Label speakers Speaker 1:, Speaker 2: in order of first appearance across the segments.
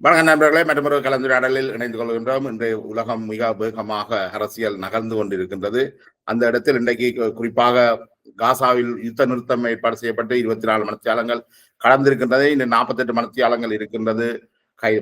Speaker 1: வணக்கம் நண்பர்களே, மற்றொரு கலந்துரையாடலில் இணைந்து கொள்கின்றோம். இன்றைய உலகம் மிக வேகமாக அரசியல் நகர்ந்து கொண்டிருக்கின்றது. அந்த இடத்தில் இன்றைக்கு குறிப்பாக காசாவில் யுத்த நிறுத்தம் ஏற்பாடு செய்யப்பட்டு 24 மணித்தியாலங்கள் கடந்திருக்கின்றது. இந்த 48 மணித்தியாலங்கள் இருக்கின்றது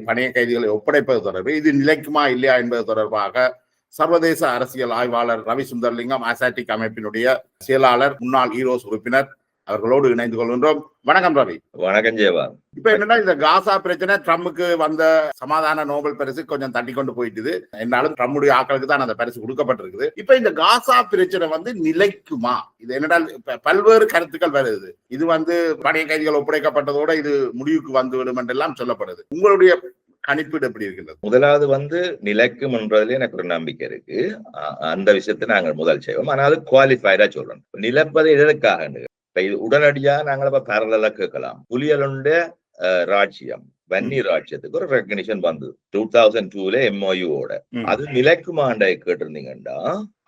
Speaker 1: பணைய கைதிகளை ஒப்படைப்பது தொடர்பு. இது நிலைக்குமா இல்லையா என்பது தொடர்பாக சர்வதேச அரசியல் ஆய்வாளர் ரவி சுந்தர்லிங்கம், அசாட்டிக் அமைப்பினுடைய செயலாளர், முன்னாள் ஈரோஸ் உறுப்பினர் அவர்களோடு இணைந்து கொள்கின்றோம். வணக்கம் ரவி.
Speaker 2: வணக்கம் ஜெயவா.
Speaker 1: இப்ப என்னன்னா, இந்த காசா பிரச்சனை ட்ரம்புக்கு வந்த சமாதான நோபல் பரிசு கொஞ்சம் தட்டி கொண்டு போயிட்டுது. என்னாலும் ட்ரம்புடைய ஆக்களுக்கு தான் அந்த பரிசு கொடுக்கப்பட்டிருக்குது. இப்ப இந்த காசா பிரச்சனை நிலைக்குமா? இது என்னடால் பல்வேறு கருத்துக்கள் வருது. இது பணைய கைதிகள் ஒப்படைக்கப்பட்டதோட இது முடிவுக்கு வந்துவிடும் என்றெல்லாம் சொல்லப்படுது. உங்களுடைய கணிப்பீடு எப்படி இருக்கின்றது?
Speaker 2: முதலாவது நிலைக்கும் என்றதுல எனக்கு ஒரு நம்பிக்கை இருக்கு. அந்த விஷயத்தை நாங்கள் முதல் செய்வோம். ஆனால் அது குவாலிஃபைடா சொல்லணும். நிலைப்பதை எதற்காக உடனடியா நாங்கள் இப்ப பேரலா கேட்கலாம். புலிகளுடைய ராஜ்யம், வன்னி ராஜ்யத்துக்கு ஒரு ரெகக்னிஷன் வந்தது 2002ல MOU-ஓட. அது நிலைக்குமாண்டை கேட்டிருந்தீங்கன்னா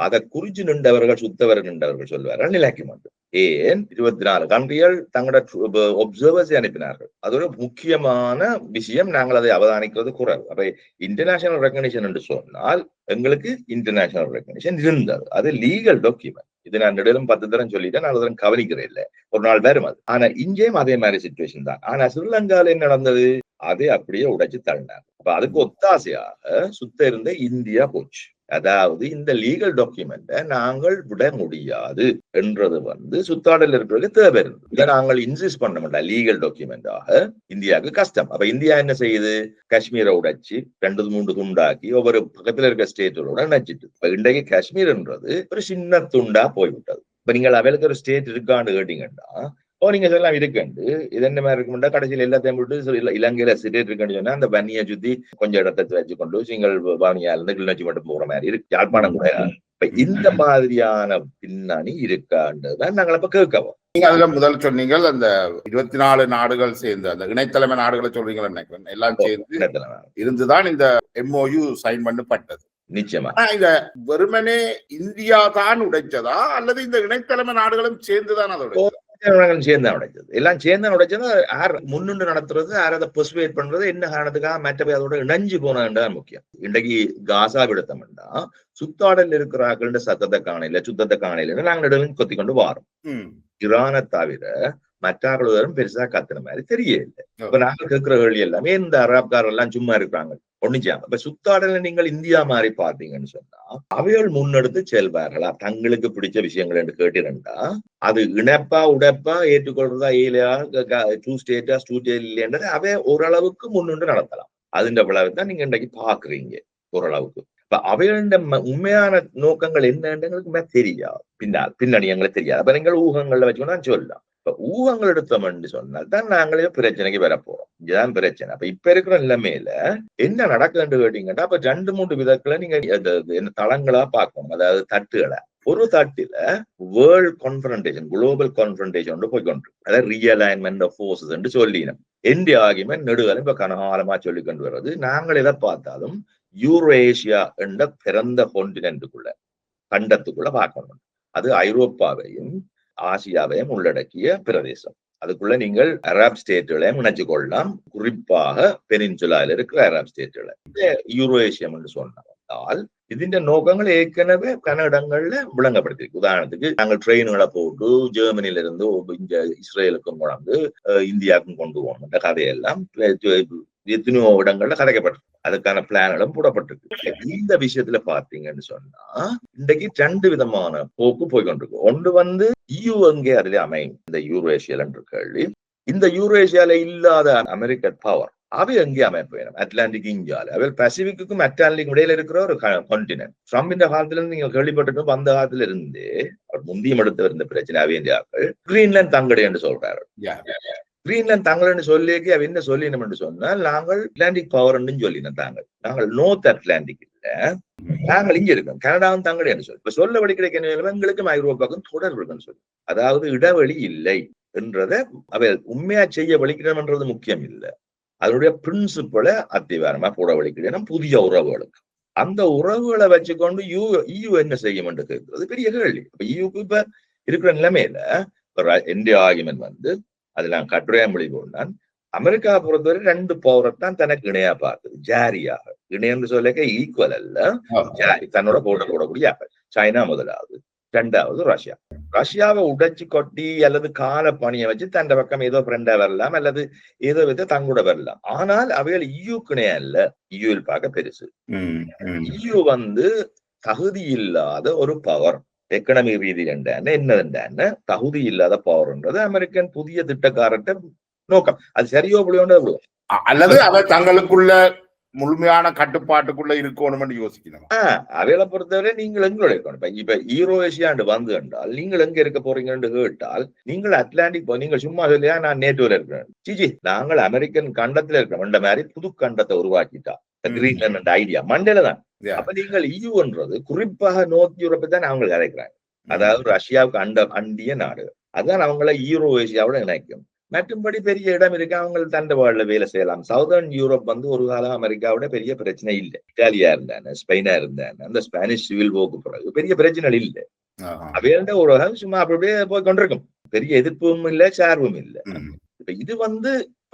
Speaker 2: அதை குறிச்சு நின்றவர்கள், சுத்தவர் நின்றவர்கள் சொல்வார்கள் நிலைக்குமாண்டு. ஏன் 24 கண்ட்ரிகள் தங்களோட ஒப்சர்வர்ஸ் அனுப்பினார்கள். அது ஒரு முக்கியமான விஷயம். நாங்கள் அதை அவதானிக்கிறது குறைவு. அப்ப இன்டர்நேஷனல் ரெகக்னிஷன் என்று சொன்னால் எங்களுக்கு இன்டர்நேஷனல் ரெகக்னிஷன் இருந்தது. அது லீகல் டாக்குமெண்ட். இது நான் நெடுலும் 10 தரம் சொல்லிட்டேன். நான் அதன் கவனிக்கிறேன் இல்லை, ஒரு நாள் வேறும் அது. ஆனா இங்கேயும் அதே மாதிரி சிச்சுவேஷன் தான். ஆனா ஸ்ரீலங்கால என்ன நடந்தது? அதை அப்படியே உடைச்சு தள்ளினார். அப்ப அதுக்கு ஒத்தாசையாக சுத்த இருந்த இந்தியா போச்சு. அதாவது இந்த லீகல் டாக்குமெண்ட்டை நாங்கள் விட முடியாது என்றது சுத்தாடல் இருக்கிறதுக்கு தேவை இருந்தது. இதை நாங்கள் இன்சிஸ்ட் பண்ண மாட்டோம். லீகல் டாக்குமெண்டாக இந்தியாவுக்கு கஷ்டம். அப்ப இந்தியா என்ன செய்யுது? காஷ்மீரை உடைச்சு 2-3 துண்டாக்கி ஒவ்வொரு பக்கத்துல இருக்க ஸ்டேட்டோட நினைச்சிட்டு இப்ப இன்றைக்கு காஷ்மீர் என்றது ஒரு சின்ன துண்டா போய்விட்டது. இப்ப நீங்கள் அவளுக்கு ஒரு ஸ்டேட் இருக்கான்னு கேட்டீங்கன்னா நீங்க சொல்லலாம் இருக்குண்டு. இது என்ன மாதிரி இருக்கும்டா, கடைசியில் எல்லாத்தையும் விட்டு இலங்கையில ஸ்டேட் இருக்குன்னு சொன்னா அந்த வன்னியை சுத்தி கொஞ்சம் இடத்தை வச்சுக்கொண்டு நீங்கள் வானியா இருந்து கிளிநொச்சி மட்டும் போற மாதிரி இருக்கு. யாழ்ப்பாணம் கூட இப்ப இந்த மாதிரியான பின்னணி இருக்கான்றதுதான் நாங்கள் இப்ப கேட்கவும்.
Speaker 1: நீங்க அதுல முதல் சொன்னீங்க அந்த 24 நாடுகள் சேர்ந்து அந்த இணைத்தலைமை நாடுகளை சொல்றீங்களா நினைக்கிறேன். எல்லாம் சேர்ந்து இருந்துதான் இந்த MOU சைன் பண்ணப்பட்டது.
Speaker 2: நிச்சயமா
Speaker 1: இந்த வெறுமனே இந்தியா தான் உடைச்சதா அல்லது இந்த இணைத்தலைமை நாடுகளும் சேர்ந்துதான் அதோட
Speaker 2: சேர்ந்து உடைச்சது? எல்லாம் சேர்ந்து உடைச்சது. யார் முன்னின்று நடத்துறது, யார் அதை பெர்சுவேட் பண்றது, என்ன காரணத்துக்காக மற்றவை அதோட இணைஞ்சு போனதுதான் முக்கியம். இன்றைக்கு காசா விடுத்தோம்னா சுத்தாடல் இருக்கிறார்கள் சத்தத்தை காணையில, சுத்தத்தை காணையில நாங்கள் நடுவில் கொத்தி கொண்டு வாரோம். ஈரானை தவிர மற்றவர்களும் பெருசா கத்துன மாதிரி தெரியல. இப்ப நாங்கள் கேட்கிற கேள்வி எல்லாமே இந்த அரப்காரர் எல்லாம் சும்மா இருக்கிறாங்க ஒண்ணுச்சாங்க. இப்ப சுத்தாடல நீங்கள் இந்தியா மாதிரி பார்த்தீங்கன்னு சொன்னா அவைகள் முன்னெடுத்து செல்வார்களா? தங்களுக்கு பிடிச்ச விஷயங்கள் என்று கேட்டிருந்தா அது இணைப்பா உடைப்பா ஏற்றுக்கொள்றதா இல்லையா, 2 ஸ்டேட்டா 2 ஸ்டேட் இல்லையன்றது அவை ஓரளவுக்கு முன்னின்று நடத்தலாம். அதுன்ற விளைவுதான் நீங்க இன்றைக்கு பாக்குறீங்க ஓரளவுக்கு. இப்ப அவைகளின் உண்மையான நோக்கங்கள் என்னன்னு தெரியாது. பின்னணி எங்களுக்கு தெரியாது. அப்ப நீங்கள் ஊகங்கள்ல வச்சுக்கணும் சொல்லலாம். இப்ப ஊகங்கள் எடுத்தோம்னு சொன்னால் தான் நாங்களே பிரச்சனைக்கு வரப்போறோம். இதுதான் பிரச்சனை. அப்ப இப்ப இருக்கிற நிலைமையில என்ன நடக்குதுன்னு கேட்டீங்கன்னா இப்ப 2-3 விதத்துல நீங்க என்ன தளங்களா பார்க்கணும். அதாவது தட்டுகளை. ஒரு தட்டுல வேர்ல்ட் கான்ஃபரன்டேஷன், குளோபல் கான்ஃபரன்டேஷன் போய்கொண்டு, அதாவது ரீஅலைன்மெண்ட் ஆஃப் ஃபோர்ஸஸ் என்று சொல்லினோம். இந்திய ஆர்குமெண்ட் நெடுகாலம் இப்ப கனகாலமா சொல்லி கொண்டு வர்றது. நாங்கள் எதை பார்த்தாலும் யூரேஷியா என்ற பிறந்த கான்டினென்ட்டுக்குள்ள, கண்டத்துக்குள்ள பார்க்கணும். அது ஐரோப்பாவையும் ஆசியாவையும் உள்ளடக்கிய பிரதேசம். அதுக்குள்ள நீங்கள் அரப் ஸ்டேட்டுகளையும் நினைச்சு கொள்ளலாம். குறிப்பாக பெனின்சுலால இருக்கிற அரப் ஸ்டேட்டுகளை யூரோஏஷியம் என்று சொன்னால் ഇതിന്റെ நோக்கங்கள் ஏற்கனவே பல இடங்கள்ல விளங்கப்படுத்திருக்கு. உதாரணத்துக்கு நாங்கள் ட்ரெயின்களை போட்டு ஜெர்மனில இருந்து இஸ்ரேலுக்கும் கொண்டு இந்தியாவுக்கும் கொண்டு போகணும் கதையெல்லாம் எத்தனையோ இடங்கள்ல கதைக்கப்பட்டிருக்கு. அதுக்கான பிளான்களும் போடப்பட்டிருக்கு. இந்த விஷயத்துல பாத்தீங்கன்னு சொன்னா இன்றைக்கு 2 விதமான போக்கு போய்கொண்டிருக்கு. ஒன்று EU அங்கே அதுல அமையும். இந்த யூரோஏஷியால கேள்வி, இந்த யூரோஏஷியால இல்லாத அமெரிக்கன் பவர் அவை எங்கே அமைப்பு வேணும்? அட்லாண்டிக் இந்தியால, அவை பசிபிக்கும் அட்லாண்டிக் இடையில இருக்கிற ஒரு கான்டினென்ட். ட்ரம்ப் இந்த காலத்துல இருந்து நீங்க கேள்விப்பட்டிருக்கோம். அந்த காலத்துல இருந்தே அவர் முந்தியம் எடுத்து இருந்த பிரச்சனை அவேந்தியாக்கள் கிரீன்லாந்து தங்கடை என்று சொல்றாரு. கிரீன்லாந்து தங்கள்னு சொல்லிக்கு அவ என்ன சொல்லினோம் என்று சொன்னால் நாங்கள் அட்லாண்டிக் பவர் சொல்லினோம். நாங்கள் நோர்த் அட்லாண்டிக் இல்ல, நாங்கள் இங்க இருக்கோம். கனடாவும் தங்கடை என்று சொல்லி இப்ப சொல்ல வழி கிடைக்கிற எங்களுக்கும் ஐரோப்பாவுக்கும் தொடர்பு இருக்குன்னு சொல்லி, அதாவது இடைவெளி இல்லை என்றதை அவை உண்மையா செய்ய வலிக்கிறோம்ன்றது முக்கியம் இல்லை. அதனுடைய பிரின்சிபலை அத்திவாரமா போட வலிக்கிறோம் புதிய உறவுகளுக்கு. அந்த உறவுகளை வச்சுக்கொண்டு EU என்ன செய்யும் என்று கேட்கிறது பெரிய கேள்வி. இப்ப EUக்கு இப்ப இருக்கிற நிலைமையில இந்திய ஆர்குமெண்ட் அது நான் கட்டுரையா மொழி போனான். அமெரிக்கா பொறுத்தவரை 2 பவரைத்தான் தனக்கு இணையா பார்க்குது, ஜாரியாக. இணையன்னு சொல்லிக்க ஈக்குவல் அல்ல, ஜாரி தன்னோட போடக்கூடிய சைனா முதலாவது, 2வது ரஷ்யா. ரஷ்யாவை உடைச்சு கொட்டி அல்லது கால பணியை வச்சு தன் பக்கம் ஏதோ ஃப்ரெண்டா வரலாம் அல்லது ஏதோ வித தங்கூட வரலாம். ஆனால் அவைகள் இயூக்கு இணையா இல்ல, இயூவில் பார்க்க பெருசு. இயூ தகுதி இல்லாத ஒரு பவர், எக்கனமி ரீதி என்னதுண்டான தகுதி இல்லாத பவர்ன்றது அமெரிக்கன் புதிய திட்டக்காரட்ட நோக்கம். அது சரியோ புள்ளியோட
Speaker 1: அல்லது அதை தங்களுக்குள்ள முழுமையான கட்டுப்பாட்டுக்குள்ள இருக்கணும் யோசிக்கணும்.
Speaker 2: அவைகளை பொறுத்தவரை நீங்கள் எங்களுடைய இப்ப ஈரோ ஏசியாண்டு வந்து என்றால் நீங்கள் எங்க இருக்க போறீங்கன்னு கேட்டால் நீங்கள் அட்லாண்டிக் நீங்கள் சும்மா சொல்லியா நான் நேட்டோல இருக்கிறேன். சிஜி நாங்கள் அமெரிக்கன் கண்டத்துல இருக்கிறோம், இந்த மாதிரி புது கண்டத்தை உருவாக்கிட்டா கிரீன்லாண்ட் ஐடியா மண்டேல தான். அப்ப நீங்கள் இயூன்றது குறிப்பாக நோக்கி யூரோப்பை தான் அவங்க கதைக்கிறாங்க. அதாவது ரஷ்யாவுக்கு அண்டிய நாடு, அதுதான் அவங்கள ஈரோ ஏசியாவோட இணைக்கும். மற்றும்படி பெரிய இடம் இருக்கு, அவங்க தண்டவாழ்ல வேலை செய்யலாம். சவுதர்ன் யூரோப் ஒரு காலம் அமெரிக்காவோட பெரிய பிரச்சனை இல்லை. இத்தாலியா இருந்தானே, ஸ்பெயினா இருந்தானே, அந்த ஸ்பானிஷ் சிவில் போக்கு பிறகு பெரிய பிரச்சனை இல்லை. அவையில ஒரு சும்மா அப்படியே போய் கொண்டிருக்கும், பெரிய எதிர்ப்பும் இல்லை, சார்பும் இல்லை. இப்ப இது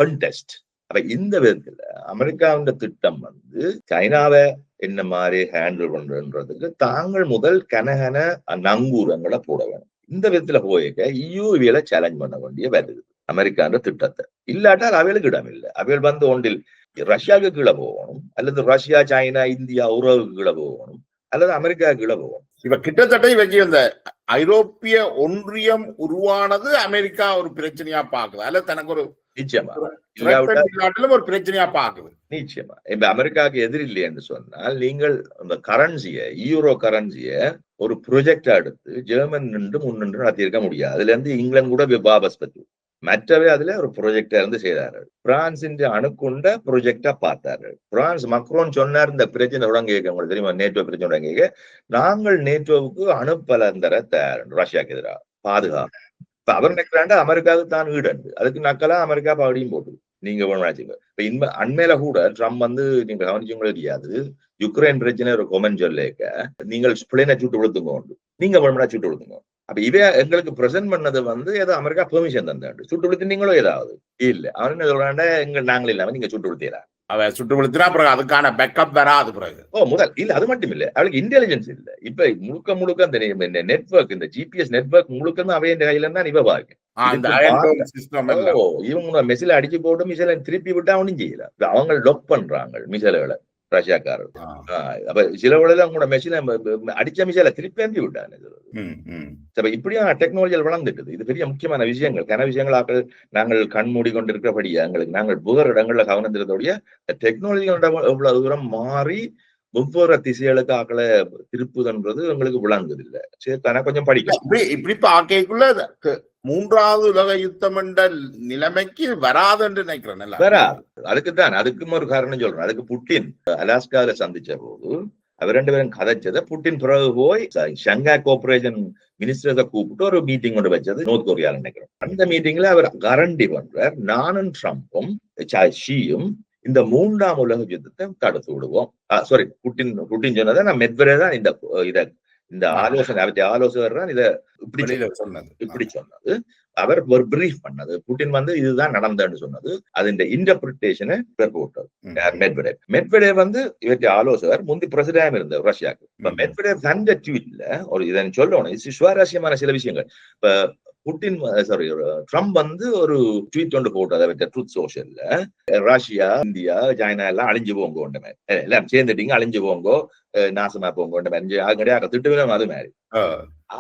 Speaker 2: கண்டெஸ்ட். அப்ப இந்த விதத்துல அமெரிக்காவின் திட்டம் சைனாவை என்ன மாதிரி ஹேண்டில் பண்றதுக்கு தாங்கள் முதல் கனகன நங்கூரங்களை போட வேணும். இந்த விதத்துல போயிருக்க இயூவியலை சேலஞ்ச் பண்ண வேண்டிய வருது அமெரிக்கான்ற திட்டத்தை. இல்லாட்டால் அவைகளுக்கு இடம் இல்லை. அவைகள் ஒன்றில் ரஷ்யாவுக்கு கீழே போகணும், அல்லது ரஷ்யா சைனா இந்தியா உறவுக்கு கீழே போகணும், அல்லது அமெரிக்காவுக்கு கீழே போகணும்.
Speaker 1: இப்ப கிட்டத்தட்ட இவங்க இந்த ஐரோப்பிய ஒன்றியம் உருவானது அமெரிக்கா ஒரு பிரச்சனையா பாக்குது, அல்ல தனக்கு ஒரு
Speaker 2: நிச்சயமா
Speaker 1: ஒரு பிரச்சனையா பாக்குது.
Speaker 2: நிச்சயமா இப்ப அமெரிக்காவுக்கு எதிரில்லை என்று சொன்னால் நீங்கள் அந்த கரன்சியை, யூரோ கரன்சியை ஒரு ப்ரொஜெக்டா எடுத்து ஜெர்மன் நின்று முன்னின்று நடத்தியிருக்க முடியாது. அதுல இருந்து இங்கிலாந்து கூட வாபஸ் பற்றி மற்றவே அதுல ஒரு ப்ரொஜெக்டா இருந்து செய்தார்கள். பிரான்சின் அணுக்குண்ட ப்ரொஜெக்டா பார்த்தார்கள். பிரான்ஸ் மக்ரோன் சொன்னார், இந்த பிரச்சனை உடங்க உங்களுக்கு தெரியுமா, நேட்டோ பிரச்சனை உடங்க நாங்கள் நேட்டோவுக்கு அணுப்பலந்தர தயார் ரஷ்யாவுக்கு எதிராக பாதுகாப்பு. இப்ப அவர் நினைக்கிறாண்டா அமெரிக்காவுக்கு தான் ஈடுண்டு, அதுக்கு நக்கலா அமெரிக்கா பாடியும் போட்டு நீங்க வச்சுங்க. இப்ப அண்மையில கூட ட்ரம்ப் நீங்க கவனிச்சுங்களே தெரியாது, யுக்ரைன் பிரச்சனை ஒரு கொமெண்ட் சொல்லிக்க நீங்கள் பிளேனை சுட்டு விழுத்துங்க, நீங்க சுட்டு விழுத்துங்க. அப்ப இவ எங்களுக்கு பிரசன்ட் பண்ணது ஏதோ அமெரிக்கா பெர்மிஷன் தந்தாண்டு சுட்டு விழுத்தினீங்களோ ஏதாவது இல்ல. அவன் என்ன சொல்றாண்டா, நாங்கள் இல்லாம நீங்க சுட்டு விழுத்தீரா,
Speaker 1: அவ சுட்டு விழுத்தினா அப்புறம் அதுக்கான பேக்கப் வராது பிறகு.
Speaker 2: முதல் இல்ல, அது மட்டும் இல்ல, அவளுக்கு இன்டெலிஜென்ஸ் இல்ல. இப்ப முழுக்க அந்த நெட்வொர்க், இந்த ஜிபிஎஸ் நெட்வொர்க் முழுக்க தான் அவைய கையில தான் இவ பாருங்க. இவங்க மிசில அடிச்சு போட்டு மிசில திருப்பி விட்டா அவனும் செய்யல. அவங்க லொக் பண்றாங்க மிசைல்களை ரஷ்யாக்காரர். அப்ப சில உடல அவங்களோட மெஷினை அடிச்ச மிசைல திருப்பி அனுப்பி விட்டாங்க. இப்படியான டெக்னாலஜிகள் வளர்ந்துட்டுது. இது பெரிய முக்கியமான விஷயங்கள், கன விஷயங்கள் நாங்கள் கண் மூடி கொண்டு இருக்கிறபடியா எங்களுக்கு நாங்கள் புகர் இடங்கள்ல கவனம் தெரிந்தோடைய டெக்னாலஜிகளோட எவ்வளவு தூரம் மாறி ஒவ்வொரு திசைகளுக்கு ஆக்களை திருப்புதுன்றது எங்களுக்கு விளங்குது இல்ல. சரி, கொஞ்சம் படிக்கும்.
Speaker 1: இப்படி பாக்கைக்குள்ள 3வது உலக யுத்தம் என்ற நிலைமைக்கு வராது என்று நினைக்கிறேன்.
Speaker 2: வராது. அதுக்குத்தான் அதுக்கும் ஒரு காரணம் சொல்றேன். அதுக்கு புட்டின் அலாஸ்காவில சந்திச்ச போது அவர் 2 பேரும் கதைச்சதை புட்டின் பிறகு போய் ஷங்காய் கோஆபரேஷன் மினிஸ்டர்ஸை கூப்பிட்டு ஒரு மீட்டிங் கொண்டு வச்சது நோர்த் கொரியால நினைக்கிறேன். அந்த மீட்டிங்ல அவர் கரண்டி பண்றார், நானும் ட்ரம்பும் ஷியும் இந்த 3ஆம் உலக யுத்தத்தை தடுத்து விடுவோம். சாரி, புட்டின் சொன்னதை நான் மெட்வெடேவ் தான் இந்த ஆலோசகர் தான் இதை இப்படி சொன்னது. அவர் ஒரு பிரீஃப் பண்ணது. புட்டின் இதுதான் நடந்ததுன்னு சொன்னது. அது இந்த இன்டர்பிரிட்டேஷனை போட்டது மெட்வெடேவ் இவற்றை ஆலோசகர் முந்தி பிரசிடென்ட் இருந்தவர் ரஷ்யாவுக்கு. இப்ப மெட்வெடேவ் தந்த ட்வீட்ல ஒரு இதை சொல்லணும், சுவாரஸ்யமான சில விஷயங்கள். இப்ப புட்டின் ட்ரம்ப் ஒரு ட்வீட் கொண்டு போட்டது ட்ரூத் சோஷியல்ல, ரஷ்யா இந்தியா சைனா எல்லாம் அழிஞ்சு போங்க, எல்லாம் சேர்ந்துட்டீங்க, அழிஞ்சு போங்கோ, நாசமா போங்க திட்டுவிடும். அது மாதிரி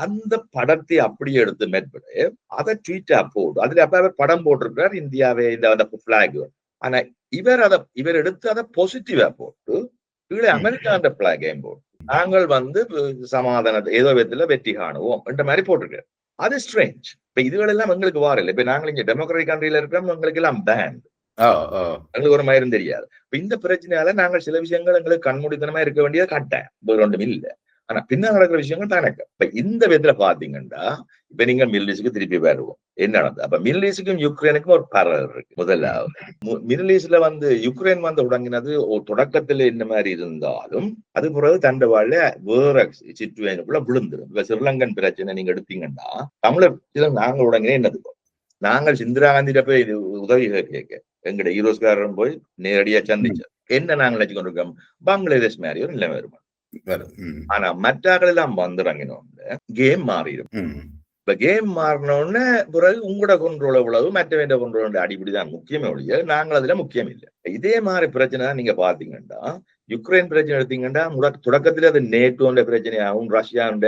Speaker 2: அந்த படத்தை அப்படியே எடுத்து மெட்வெடேவ் அதை ட்வீட்டா போட்டு அதுல அப்ப அவர் படம் போட்டிருக்கிறார் இந்தியாவே இந்த பிளாக். ஆனா இவர் எடுத்து அதை பாசிட்டிவா போட்டு கீழே அமெரிக்கா அந்த பிளாகையும் போட்டு நாங்கள் சமாதானத்தை ஏதோ விதத்துல வெற்றி காணுவோம் என்ற மாதிரி போட்டிருக்காரு. அது ஸ்ட்ரேஞ்ச். இப்ப இதுகளெல்லாம் எங்களுக்கு வாரில்லை. இப்ப நாங்கள் இங்க டெமோக்ராட்டிக் கண்ட்ரியில இருக்கிறோம், எங்களுக்கு எல்லாம் பேண்ட், எங்களுக்கு ஒரு மயிரும் தெரியாது. இப்ப இந்த பிரச்சனையால நாங்கள் சில விஷயங்கள் எங்களுக்கு கண்மூடித்தனமா இருக்க வேண்டியது கட்டாயம் ஒன்றும் இல்லை. ஆனா பின்னால் நடக்கிற விஷயங்கள் தான் எனக்கு. இப்ப இந்த விதத்துல பாத்தீங்கன்னா இப்ப நீங்க மிடில் ஈஸ்டுக்கு திருப்பி வருவோம். என்ன நடந்தது? அப்ப மிடில் ஈஸ்டுக்கும் யுக்ரைனுக்கும் ஒரு பரவல் இருக்கு. முதலாவது மிடில் ஈஸ்ட்ல யுக்ரைன் தொடங்கினது தொடக்கத்துல என்ன மாதிரி இருந்தாலும் அது பிறகு தண்டவாழ்ல வேற சிச்சுவேஷனுக்குள்ள விழுந்துடும். இப்ப ஸ்ரீலங்கன் பிரச்சனை நீங்க எடுத்தீங்கன்னா தமிழர் நாங்கள் உடனே என்னது நாங்கள் இந்திரா காந்தியில போய் உதவி கேட்க எங்கட ஈரோஸ்காரன் போய் நேரடியா சந்திச்சார். என்ன நாங்க நினைச்சு கொண்டிருக்கோம், பங்களாதேஷ் மாதிரி ஒரு நிலைமை வருமா. ஆனா மற்றாக்கள் எல்லாம் வந்துறாங்கன்னு கேம் மாறிடும். இப்ப கேம் மாறினோடனே பிறகு உங்களோட கொண்ட்ரோல் எவ்வளவு, மற்றவன் கொண்ட்ரோல் அடிப்படைதான் முக்கியமே ஒழிய நாங்கள் அதுல முக்கியம் இல்லை. இதே மாதிரி பிரச்சனை நீங்க பாத்தீங்கன்னா யுக்ரைன் பிரச்சனை எடுத்தீங்கன்னா தொடக்கத்துல அது நேட்டோன்ற பிரச்சனையாகவும் ரஷ்யாண்ட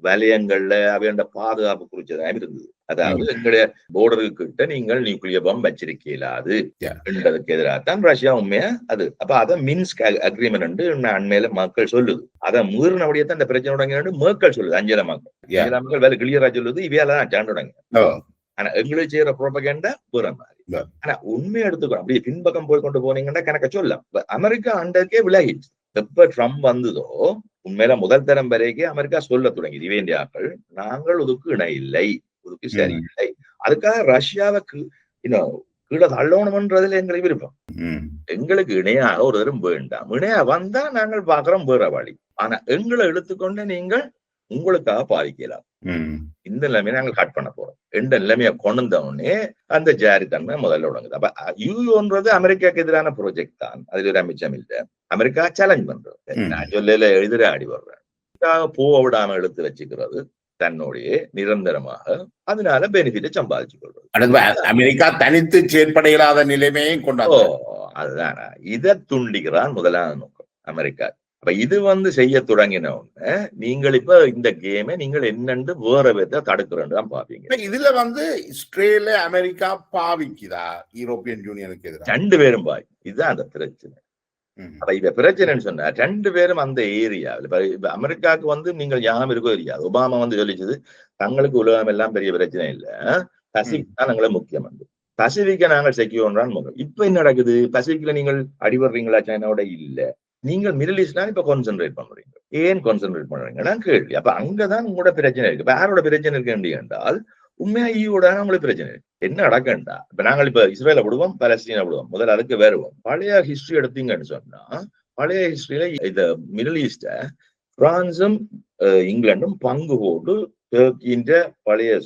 Speaker 2: வலயங்கள்ல அவையோட பாதுகாப்பு குறிச்சதாக இருந்தது. அதாவது எங்களுடைய போர்டருக்கு கிட்ட நீங்கள் நியூக்ளியர் பாம் வச்சிருக்க இயலாது என்றதுக்கு எதிராகத்தான் ரஷ்யா உண்மையா அது. அப்ப அதை மின்ஸ்க் அக்ரிமெண்ட் அண்மையில மக்கள் சொல்லுது. அதை மீறினபடியே தான் இந்த பிரச்சனை தொடங்க மேற்கள் சொல்லுது. அஞ்சல மக்கள் வேலை கிளியரா சொல்லுது, இவையாலதான் சாண்டோடங்க. ஆனா எங்களுக்கு செய்யற புரோபகண்டா வேற மாதிரி. ஆனா உண்மை எடுத்துக்கோ அப்படியே பின்பக்கம் போய் கொண்டு போனீங்கன்னா கணக்க சொல்ல அமெரிக்கா அண்டருக்கே விலகிச்சு. எப்ப ட்ரம்ப் வந்ததோ உண்மையில முதல் தரம் வரைக்கும் அமெரிக்கா சொல்ல தொடங்கிது, இவேண்டியாக்கள் நாங்கள் ஒதுக்கு இணை இல்லை, ஒதுக்கு சரியில்லை, அதுக்காக ரஷ்யாவுக்கு இன்னும் கீழே தள்ளணும்ன்றதுல எங்களுக்கு விருப்பம். எங்களுக்கு இணையாக ஒரு தரம் வேண்டாம், இணையா வந்தா நாங்கள் பாக்குறோம் வேற வழி. ஆனா எங்களை எடுத்துக்கொண்டு நீங்கள் உங்களுக்காக பாதிக்கலாம். இந்த நிலைமையை நாங்கள் கட் பண்ண போறோம். எந்த நிலைமையை கொண்டவுடனே அந்த ஜாரி தன்மை முதல்ல தொடங்குது. அப்ப யூன்றது அமெரிக்காவுக்கு எதிரான ப்ராஜெக்ட் தான், அதுல ஒரு அமைச்சம் இல்லை. அமெரிக்கா சேலஞ்ச் பண்றது, நான் சொல்லல எதிர ஆடி வர்றேன், போக விடாம எடுத்து வச்சுக்கிறது தன்னுடைய நிரந்தரமாக, அதனால பெனிஃபிட்டை சம்பாதிச்சு கொள்றது.
Speaker 1: அமெரிக்கா தனித்து செயற்பட இயலாத நிலைமையும் கொண்டாடு.
Speaker 2: அதுதான் இதை துண்டிக்கிறான் முதலாவது நோக்கம் அமெரிக்கா. அப்ப இது செய்ய தொடங்கின உடனே நீங்கள் இப்ப இந்த கேமை நீங்கள் என்னன்னு வேற விதத்தை தடுக்கிறேன்னு தான் பாப்பீங்க.
Speaker 1: இதுல இஸ்ரேல் அமெரிக்கா பாவிக்குதா யூரோப்பியன் யூனியனுக்கு எதிராக?
Speaker 2: ரெண்டு பேரும் பாய், இதுதான் அந்த பிரச்சனை. அப்ப இப்ப பிரச்சனைன்னு சொன்னா ரெண்டு பேரும் அந்த ஏரியாவில் இப்ப அமெரிக்காவுக்கு நீங்கள் ஞாபகம் இருக்கோ தெரியாது, ஒபாமா சொல்லிச்சது தங்களுக்கு உலகம் எல்லாம் பெரிய பிரச்சனை இல்ல, பசிபிக் தான் எங்களை முக்கியம். பசிபிக்க நாங்கள் செக்யூர்ன்றான். இப்ப என்ன நடக்குது, பசிபிக்ல நீங்கள் அடிபடுறீங்களா சைனாவோட? இல்ல, நீங்கள் மிடில் ஈஸ்ட்லாம் இப்ப கான்சென்ட்ரேட் பண்றீங்க. ஏன் கான்சென்ட்ரேட் பண்றீங்கன்னா கேள்வி. அப்ப அங்கதான் உங்களோட பிரச்சனை இருக்கு. இப்ப யாரோட பிரச்சனை இருக்கு என்றால் உண்மையா ஈயோட உங்களுக்கு பிரச்சனை இருக்கு. என்ன நடக்கண்டா, இப்ப நாங்கள் இப்ப இஸ்ரேல விடுவோம், பலஸ்தீனை விடுவோம், முதல்ல அதுக்கு வருவோம். பழைய ஹிஸ்டரி எடுத்தீங்கன்னு சொன்னா பழைய ஹிஸ்டரியில இந்த மிடில் ஈஸ்ட பிரான்சும் இங்கிலாண்டும் பங்கு போட்டு டர்க்கின்ற பழைய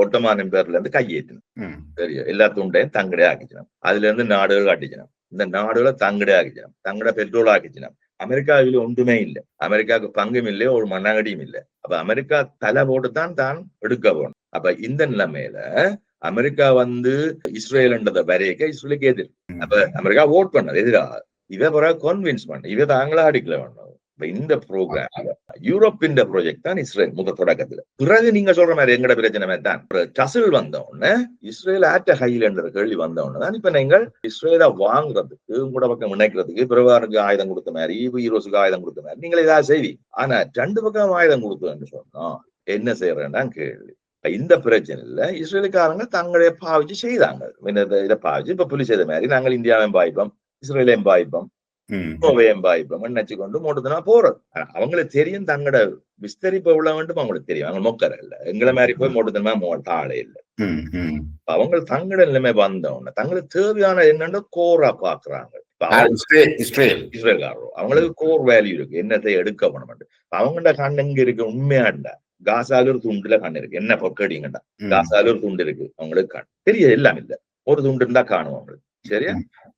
Speaker 2: ஒட்டமான் எம்பையர்ல இருந்து கையேற்றணும். சரியா, எல்லா துண்டையும் தங்கடே ஆக்கிச்சினோம். அதுல இருந்து நாடுகள் காட்டிச்சினோம். இந்த நாடுகளை தங்கடே ஆக்கிச்சினோம், தங்கட பெட்ரோல் ஆக்கிச்சினோம். அமெரிக்காவில் ஒன்றுமே இல்லை, அமெரிக்காவுக்கு பங்கும் இல்லை, ஒரு மண்ணாங்கடியும் இல்லை. அப்ப அமெரிக்கா தலை போட்டுத்தான் தான் எடுக்க போகணும். அப்ப இந்த நிலைமையில அமெரிக்கா இஸ்ரேல்ன்றத வரைக்க இஸ்ரேலுக்கு எதிர். அப்ப அமெரிக்கா ஓட் பண்ணது எதிராக, இவ பிறகு கன்வின்ஸ் பண்ண, இவ தாங்களா அடிக்கல வேணும். இந்த ப்ரோக்ராம் யூரோப்பின் ப்ராஜெக்ட் தான் இஸ்ரேல் முதல் தொடக்கத்துல. பிறகு நீங்க சொல்ற மாதிரி எங்கட பிரச்சனை தான் டசில் வந்த உடனே இஸ்ரேல் ஆட்ட ஹைலண்டர் கேள்வி வந்த உடனே தான் இப்ப நீங்கள் இஸ்ரேலை வாங்குறதுக்கு உங்களோட பக்கம் இணைக்கிறதுக்கு பிறவாருக்கு ஆயுதம் கொடுத்த மாதிரி, ஈரோஸுக்கு ஆயுதம் கொடுத்த மாதிரி நீங்கள் ஏதாவது செய்வீங்க. ஆனா ரெண்டு பக்கம் ஆயுதம் கொடுத்தோன்னு சொன்னா என்ன செய்யறேன்னா கேள்வி. இந்த பிரச்சனைல இஸ்ரேலுக்காரங்க தங்களை பாவிச்சு செய்தாங்க. இதை பாவிச்சு இப்ப புலி செய்த மாதிரி நாங்கள் இந்தியாவையும் பாய்ப்போம், இஸ்ரேலையும் பாய்ப்போம், நினைச்சு கொண்டு மோட்டதுனா போறது. அவங்களுக்கு தெரியும் தங்களோட விஸ்தரிப்பு எவ்வளவு வேண்டும் அவங்களுக்கு தெரியும். அவங்க மொக்கர இல்ல, எங்களை மாதிரி போய் மோட்டதுனா தாளே இல்லை. அவங்க தங்களோட நிலைமை வந்தவங்க தங்களுக்கு தேவையான என்னன்னு கோரா பாக்குறாங்க. இஸ்ரேல்காரோ அவங்களுக்கு கோர் வேல்யூ இருக்கு, என்னத்தை எடுக்க பண்ண மாட்டேன். அவங்கள்ட கண் எங்க இருக்கு, உண்மையாண்டா காசால ஒரு துண்டுல கண் இருக்கு, என்ன பொக்கடிங்கண்டா காசால ஒரு துண்டு இருக்கு, அவங்களுக்கு கண் பெரிய எல்லாம் இல்ல, ஒரு துண்டு இருந்தா காணும் அவங்களுக்கு. சரியா,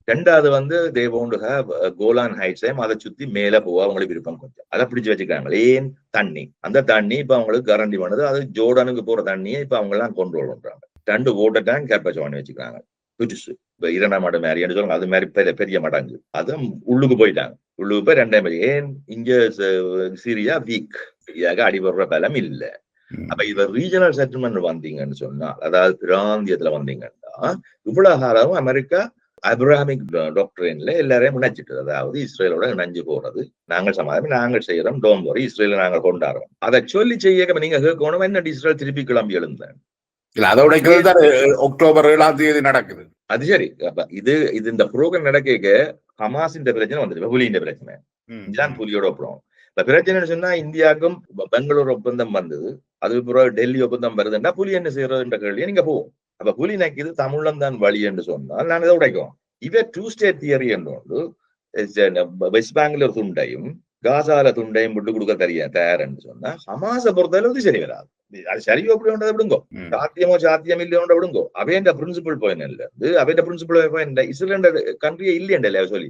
Speaker 2: ரெண்டாவது they want to have Golan ஹைட்ஸையும் அதை சுத்தி மேல போக அவங்களுக்கு விருப்பம். கொஞ்சம் அதை பிடிச்சு வச்சுக்கிறாங்க. ஏன் தண்ணி, அந்த தண்ணி இப்ப அவங்களுக்கு கரண்டி பண்ணுது, அது ஜோர்டானுக்கு போற தண்ணியை இப்ப அவங்க எல்லாம் கண்ட்ரோல் பண்றாங்க. 2 வாட்டர் டேங்க் கேப்பேஜ் பண்ணி வச்சுக்கிறாங்க புதுசு. இப்ப 2 மடம் மாதிரி சொல்லுவாங்க, அது மாதிரி பெரிய மடங்கு. அது உள்ளுக்கு போயிட்டாங்க. உள்ளுக்கு போய் 2 மாதிரி. ஏன் இங்க சிரியா வீக், அடிபடுற பலம் இல்ல. அப்ப இவ ரீஜனல் செட்டில்மெண்ட் வந்தீங்கன்னு சொன்னா, அதாவது பிராந்தியத்துல வந்தீங்கன்னா இவ்வளவு காலம் அமெரிக்கா அப்ராஹாமிக் டாக்டரின்ல எல்லாரையும் முனைச்சிட்டு, அதாவது இஸ்ரேலோட இணைஞ்சு போறது, நாங்கள் சமாதானம் நாங்கள் செய்யறோம், டோன்ட் வரி, இஸ்ரேல நாங்கள் கொண்டாடுறோம். அதை சொல்லி செய்ய நீங்க கேட்கணும், என்ன இஸ்ரேல் திருப்பி கிளம்பி எழுந்தேன்.
Speaker 1: அதோட அக்டோபர் 7ஆம் தேதி நடக்குது.
Speaker 2: அது சரி. அப்ப இது இந்த ப்ரோக்ராம் நடக்க ஹமாஸின் பிரச்சனை வந்துட்டு புலியின் பிரச்சனை, இதுதான் புலியோட அப்புறம். இப்ப பிரச்சனைன்னு சொன்னா இந்தியாவுக்கும் பெங்களூர் ஒப்பந்தம் வந்தது, அது பிறகு டெல்லி ஒப்பந்தம் வருதுன்னா புலி என்ன செய்யறதுன்ற கேள்வியை நீங்க போவோம். அப்ப புலி நக்கிது தமிழன் தான் வழி என்று சொன்னால் நாங்க இதை உடைக்கும். இவ 2 ஸ்டேட் தியரி என்று வெஸ்ட் பேங்க்ல ஒரு துண்டையும் காசால துண்டையும் விட்டு கொடுக்க தயாருன்னு சொன்னா ஹமாஸை பொறுத்தளவு சரி வராது. அது சரியோ அப்படி ஒன்றதை விடுங்கோ, சாத்தியம் இல்லையோட விடுங்கோ. அவையண்ட பிரின்சிபல் பாயிண்ட் இல்ல, அவையண்ட பிரின்சிபல் பாயிண்ட் இஸ்ரேல் கண்ட்ரியே இல்லையண்டல்ல சொல்லி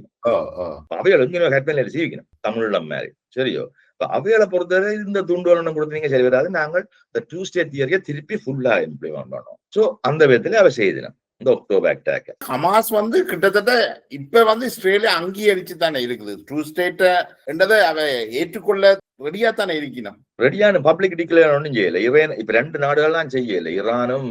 Speaker 2: அவைகள் எங்கேயும் ஹெட்மைல சீவிக்கணும் தமிழ்ல மாதிரி சரியோ. அவைகளை பொறுத்தவரை இந்த துண்டுவலனம் கொடுத்தீங்க சரி வராது. நாங்கள் இந்த 2 ஸ்டேட் தியரியை திருப்பி ஃபுல்லா இம்ப்ளிமெண்ட் பண்ணோம். சோ அந்த விதத்துல அவ செய்தினோம் இந்த அக்டோபர் அட்டாக்.
Speaker 1: ஹமாஸ் கிட்டத்தட்ட இப்ப இஸ்ரேலை அங்கீகரிச்சு தானே இருக்குது. 2 ஸ்டேட் என்றதை அவ ஏற்றுக்கொள்ள ரெடியா தானே இருக்கணும்.
Speaker 2: ரெடியான பப்ளிக் டிக்ளேர் ஒன்றும் செய்யல. இவன் இப்ப 2 நாடுகள் தான் செய்யல, ஈரானும்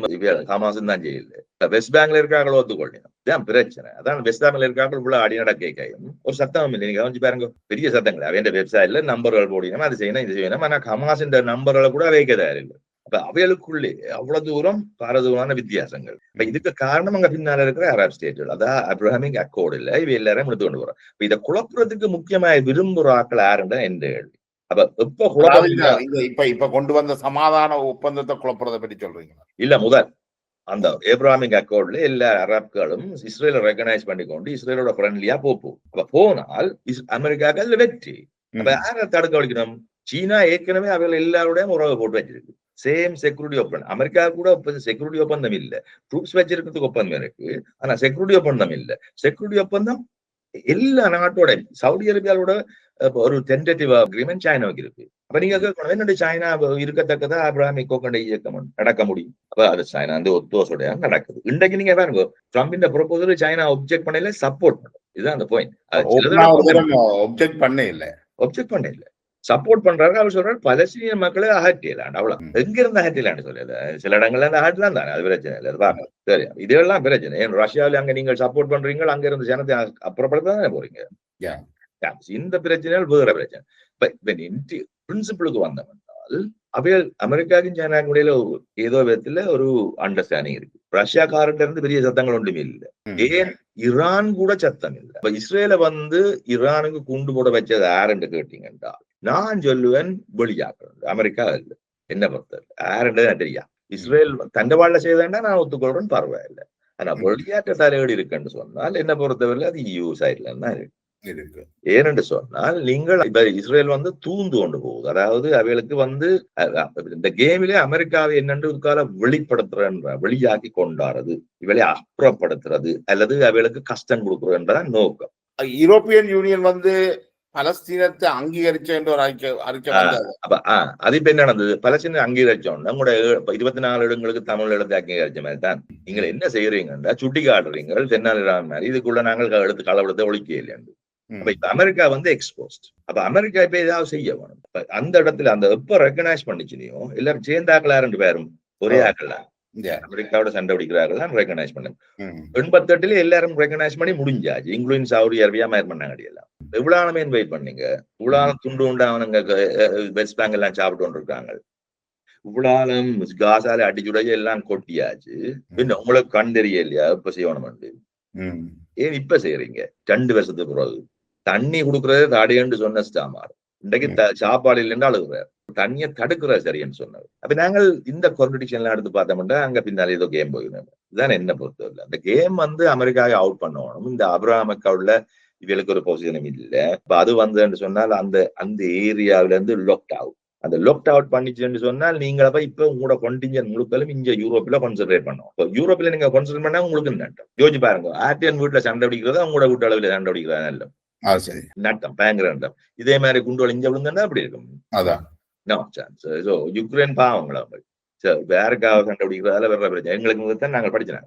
Speaker 2: ஹமாஸும் தான் செய்யல. வெஸ்ட் பேங்க்ல இருக்காங்களோ ஒத்துக்கொள்ளணும், இதான் பிரச்சனை. அதான் வெஸ்ட் பேங்க்ல இருக்காங்க உள்ள அடி நடக்க ஒரு சத்தம் இல்லை. நீங்க கவனிச்சு பாருங்க, பெரிய சத்தங்கள் அவன் வெப்சைட்ல நம்பர்கள் போடணும், அது செய்யணும் இது செய்யணும். ஆனா ஹமாஸ் நம்பர்களை கூட வைக்கதா இல்லை. அப்ப அவைகளுக்குள்ளே அவ்வளவு தூரம் பாரதூரமான வித்தியாசங்கள். இதுக்கு காரணம் அங்க பின்னால இருக்கிற அரபு ஸ்டேட்டுகள், அதான் அப்ரஹாமிக் அக்கோர்டு இல்ல, இவ எல்லாரும் எடுத்து கொண்டு போறோம். இதை குழப்பறதுக்கு முக்கியமா விரும்புற ஆக்கள் யாருன்ற எந்த கேள்வி. அப்ப
Speaker 1: இப்ப கொண்டு வந்த சமாதான ஒப்பந்தத்தை குழப்பறதை பற்றி சொல்றீங்க
Speaker 2: இல்ல? முதல் அந்த ஏப்ராமிக் அக்கோர்ட்ல எல்லா அரபுகளும் இஸ்ரேலை ரெகனைஸ் பண்ணிக்கொண்டு இஸ்ரேலோட ஃப்ரெண்ட்லியா போப்போம். அப்ப போனால் அமெரிக்காவுக்கு அதுல வெற்றி. அப்ப யார தடுக்க வலிக்கணும்? சீனா ஏற்கனவே அவர்கள் எல்லாரோடையும் உறவு போட்டு வச்சிருக்கு. சேம் செக்யூரிட்டி ஒப்பந்தம். அமெரிக்கா கூட செக்யூரிட்டி ஒப்பந்தம் இல்ல, ட்ரூப்ஸ் வச்சிருக்கிறதுக்கு ஒப்பந்தம் இருக்கு, ஆனா செக்யூரிட்டி ஒப்பந்தம் இல்ல. செக்யூரிட்டி ஒப்பந்தம் எல்லா நாட்டோட, சவுதி அரேபியாவோட ஒரு டென்டேட்டிவ் அக்ரிமெண்ட் சைனாவுக்கு இருக்கு. அப்ப நீங்க கேட்கணும், என்னோட சைனா இருக்கத்தக்கதா அப்ரஹாமிக் கொண்ட இயக்கம் நடக்க முடியும். அப்ப அது சைனா ஒத்துவசோட நடக்குது. இன்றைக்கு நீங்க பாருங்க, ட்ரம்பின் ப்ரொபோசல் சைனா ஒப்ஜெக்ட் பண்ணல, சப்போர்ட் பண்ணும். இதுதான் அந்த பாயிண்ட்.
Speaker 1: ஒப்ஜெக்ட் பண்ண இல்ல,
Speaker 2: சப்போர்ட் பண்றாரு. அவர் சொல்றாரு பலஸ்தீன மக்களை அகற்றியலான். அவ்வளவு எங்க இருந்து அகற்றியலான்னு சொல்லல, சில இடங்கள்ல இருந்து அகற்றலாம் தானே, அது பிரச்சனை இல்லை. பாருங்க சரி, இதெல்லாம் பிரச்சனை. ஏன் ரஷ்யாவில அங்க நீங்கள் சப்போர்ட் பண்றீங்க, அங்க இருந்து ஜனத்தை அப்புறப்படுத்த தானே போறீங்க. இந்த பிரச்சனைகள் வேற பிரச்சனை. பிரின்சிபிளுக்கு வந்தவனால் அவைகள் அமெரிக்காவுக்கும் சைனாவுக்கும் இடையில ஏதோ விதத்துல ஒரு அண்டர்ஸ்டாண்டிங் இருக்கு. ரஷ்யாக்காரன் இருந்து பெரிய சத்தங்கள் ஒன்றுமே இல்லை. ஏன் ஈரான் கூட சத்தம் இல்லை. இப்ப இஸ்ரேல ஈரானுக்கு குண்டு போட வச்சது யாருன்னு கேட்டீங்கன்னா, நான் சொல்லுவேன் வெளியாக்குறேன். அமெரிக்கா இல்ல, என்ன பொறுத்தவரை யாருன்றதே தெரியா. இஸ்ரேல் தண்டவாள செய்தா நான் ஒத்துக்கொள்றேன், பரவாயில்லை. ஆனா வெளியாற்ற தலையீடு இருக்குன்னு சொன்னால் என்ன பொறுத்தவரை அது யூ சைட்ல தான் இருக்கு. ஏனென்று சொன்னால் நீங்கள் இப்ப இஸ்ரேல் தூந்து கொண்டு போகுது. அதாவது அவைகளுக்கு இந்த கேமிலே அமெரிக்காவை என்னென்று வெளிப்படுத்துற வெளியாக்கி கொண்டாடுறது, இவளை அப்புறப்படுத்துறது அல்லது அவைகளுக்கு கஷ்டம் கொடுக்குறதுன்ற நோக்கம்.
Speaker 1: யூரோப்பியன் யூனியன் பலஸ்தீனத்தை அங்கீகரிச்ச என்ற ஒரு அறிக்கை
Speaker 2: அது இப்ப என்ன நடந்தது? பலஸ்தீன அங்கீகரிச்சோம்னா உங்களோட 24 இடங்களுக்கு தமிழ் இடத்தை அங்கீகரிச்ச மாதிரி தான். நீங்கள் என்ன செய்யறீங்கன்னா சுட்டி காட்டுறீங்க தென்னாலிரான் மாதிரி, இதுக்குள்ள நாங்கள் எடுத்து களவெடுத்து ஒழிக்க இல்லையாண்டு. அப்ப இப்ப அமெரிக்கா எக்ஸ்போஸ்ட். அப்ப அமெரிக்கா இப்ப ஏதாவது செய்ய வேணும். அந்த இடத்துல அந்த எப்ப ரெகனைஸ் பண்ணிச்சுனியோ எல்லாரும் சேர்ந்தாக்களா 2 பேரும் ஒரே ஆக்கல அமெரிக்காவோட சண்டை பிடிக்கிறார்கள் ரெகனைஸ் பண்ணாங்க. 88 எல்லாரும் ரெகனைஸ் பண்ணி முடிஞ்சாச்சு, இன்க்ளூடிங் சவுதி அரேபியா மாதிரி பண்ணாங்க. எல்லாம் எவ்வளவு வெயிட் பண்ணீங்க? இவ்வளவு துண்டு உண்டாவனுங்க வெஸ்ட் பேங்க் எல்லாம் சாப்பிட்டு கொண்டு இருக்காங்க. இவ்வளவு காசால அடிச்சுடைய எல்லாம் கொட்டியாச்சு. பின்ன உங்களுக்கு கண் தெரிய இல்லையா இப்ப செய்யணும்? ஏன் இப்ப செய்யறீங்க? 2 வருஷத்துக்கு பிறகு தண்ணி கொடுக்கறதே தாடியன்னு சொன்ன ஸ்டாமார் இன்றைக்கு சாப்பாடு இல்லைன்னு அழுகுறாரு. தண்ணியை தடுக்கிற சரின்னு சொன்னார். அப்ப நாங்கள் இந்த காம்படிஷன் எல்லாம் எடுத்து பார்த்தோம்னா அங்க பின்னால ஏதோ கேம் போயிருந்தோம். இதுதான் என்ன பொறுத்தவரை அந்த கேம் அமெரிக்காவை அவுட் பண்ணணும். இந்த அப்ரஹாமிக்காவுல இவளுக்கு ஒரு பொசிஷனும் இல்லை. இப்ப அது வந்துன்னு சொன்னால் அந்த ஏரியாவில இருந்து லாக்ட் அவுட், அந்த லாக்ட் அவுட் பண்ணிச்சுன்னு சொன்னால் நீங்கள இப்ப உங்களோட கண்டிஞ்சன் முழுக்களும் இங்க யூரோப்ல கான்சென்ட்ரேட் பண்ணும். இப்போ யூரோப்ல நீங்க கான்சென்ட்ரேட் பண்ணா உங்களுக்கு நட்டம். யோசிச்சு பாருங்க, ஆர்டிஎன் வீட்டுல சண்டை பிடிக்கிறதா உங்களோட வீட்டு அளவுல சண்டை பிடிக்கிறதா இல்லை நட்டம், பயங்கர நட்டம். இதே மாதிரி குண்டு இங்க விழுந்தா அப்படி இருக்கும். அதான் யுக்ரைன் பாவங்களா வேறக்காக சண்டை பிடிக்கிறதால வேற பிரச்சனை. எங்களுக்கு நாங்கள் படிச்சாங்க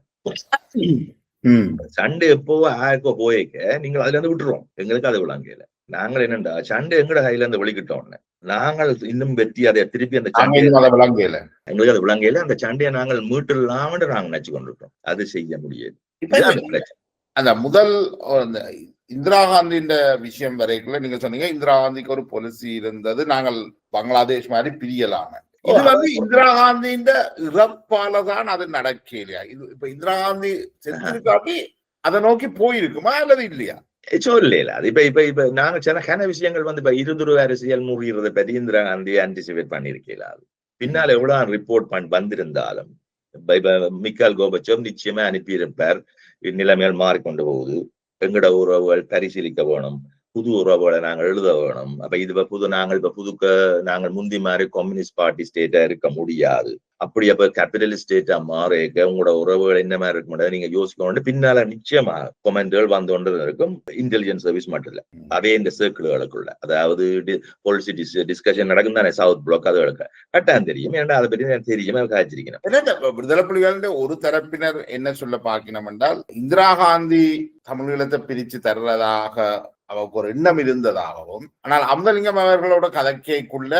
Speaker 2: சண்டை எப்போ ஆயிருக்கோ போயிருக்க நீங்கள் அதுல இருந்து விட்டுருவோம். எங்களுக்கு அது விளங்கையில நாங்கள் என்னண்டா சண்டை எங்கட கையில இருந்து வெளிக்கிட்டோம்னு நாங்கள் இன்னும் வெற்றி அதை திருப்பி அந்த சண்டை விளங்கையில எங்களுக்கு அது விளங்கையில அந்த சண்டையை நாங்கள் மீட்டுலாம்னு நாங்கள் நினைச்சு கொண்டிருக்கோம். அது செய்ய முடியாது.
Speaker 1: அந்த முதல் இந்திரா காந்தியின் விஷயம் வரைக்குள்ள நீங்க சொன்னீங்க இந்திரா காந்திக்கு ஒரு பாலிசி இருந்தது, நாங்கள் பங்களாதேஷ் மாதிரி பிரியலான. இது இந்திரா காந்தியின் இறப்பால தான் அது நடக்கலையா? இது இப்ப இந்திரா காந்தி செஞ்சிருக்காட்டி அதை நோக்கி போயிருக்குமா அல்லது இல்லையா?
Speaker 2: சொல்லல. அது இப்ப நாங்க சில விஷயங்கள் இப்ப இருதுரு அரசியல் முறியறதை பற்றி இந்திரா காந்தி ஆன்டிசிபேட் பண்ணிருக்கீங்களா? பின்னால் எவ்வளவு ரிப்போர்ட் வந்திருந்தாலும் மிக்கால் கோபச்சோவ் நிச்சயமா அனுப்பியிருப்பார். நிலைமைகள் மாறிக்கொண்டு போகுது, எங்கட உறவுகள் பரிசீலிக்க வேணும், புது உறவுகளை நாங்கள் எழுத வேணும். அப்ப இது புது நாங்கள் நாங்கள் முந்தி மாதிரி கம்யூனிஸ்ட் பார்ட்டி ஸ்டேட்டா இருக்க முடியாது. அப்படி அப்ப கேபிட்டலிஸ்ட் ஸ்டேட்டா மாறிக்க உங்களோட உறவுகள் என்ன மாதிரி இருக்க முடியாது நீங்க யோசிக்கணும். பின்னால நிச்சயமா கொமெண்ட்கள் வந்து கொண்டு இருக்கும். இன்டெலிஜென்ஸ் சர்வீஸ் மட்டும் இல்ல, அதே இந்த சர்க்கிள்களுக்குள்ள, அதாவது பாலிசி டிஸ்கஷன் நடக்கும் தானே சவுத் பிளாக், அதுகளுக்கு கட்டாயம் தெரியும். ஏன்னா அதை பற்றி நான் தெரியுமா காய்ச்சிருக்கணும்.
Speaker 1: விடுதலை புலிகளின் ஒரு தரப்பினர் என்ன சொல்ல பார்க்கணும் என்றால், இந்திரா காந்தி தமிழீழத்தை பிரிச்சு தர்றதாக அவருக்கு ஒரு எண்ணம் இருந்ததாகவும், ஆனால் அமுதலிங்கம் அவர்களோட கதைக்கைக்குள்ள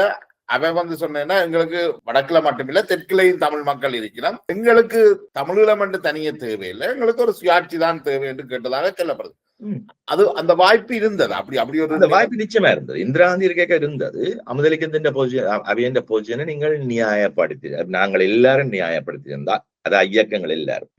Speaker 1: அவன் வந்து சொன்னா, எங்களுக்கு வடக்குல மட்டுமில்ல தெற்குலையும் தமிழ் மக்கள் இருக்கிறோம், எங்களுக்கு தமிழீழம் என்று தனியே தேவையில்லை, எங்களுக்கு ஒரு சுயாட்சி தான் தேவை என்று கேட்டதாக சொல்லப்படுது. அது அந்த வாய்ப்பு இருந்தது. அப்படி ஒரு
Speaker 2: வாய்ப்பு நிச்சயமா இருந்தது. இந்திரா காந்தி இருக்க இருந்தது. அமுதலிங்கத்தின் பொசிஷன் அவையன்ற பொசிஷனை நீங்கள் நியாயப்படுத்தி, நாங்கள் எல்லாரும் நியாயப்படுத்தியிருந்தா, அது இயக்கங்கள் எல்லாரும்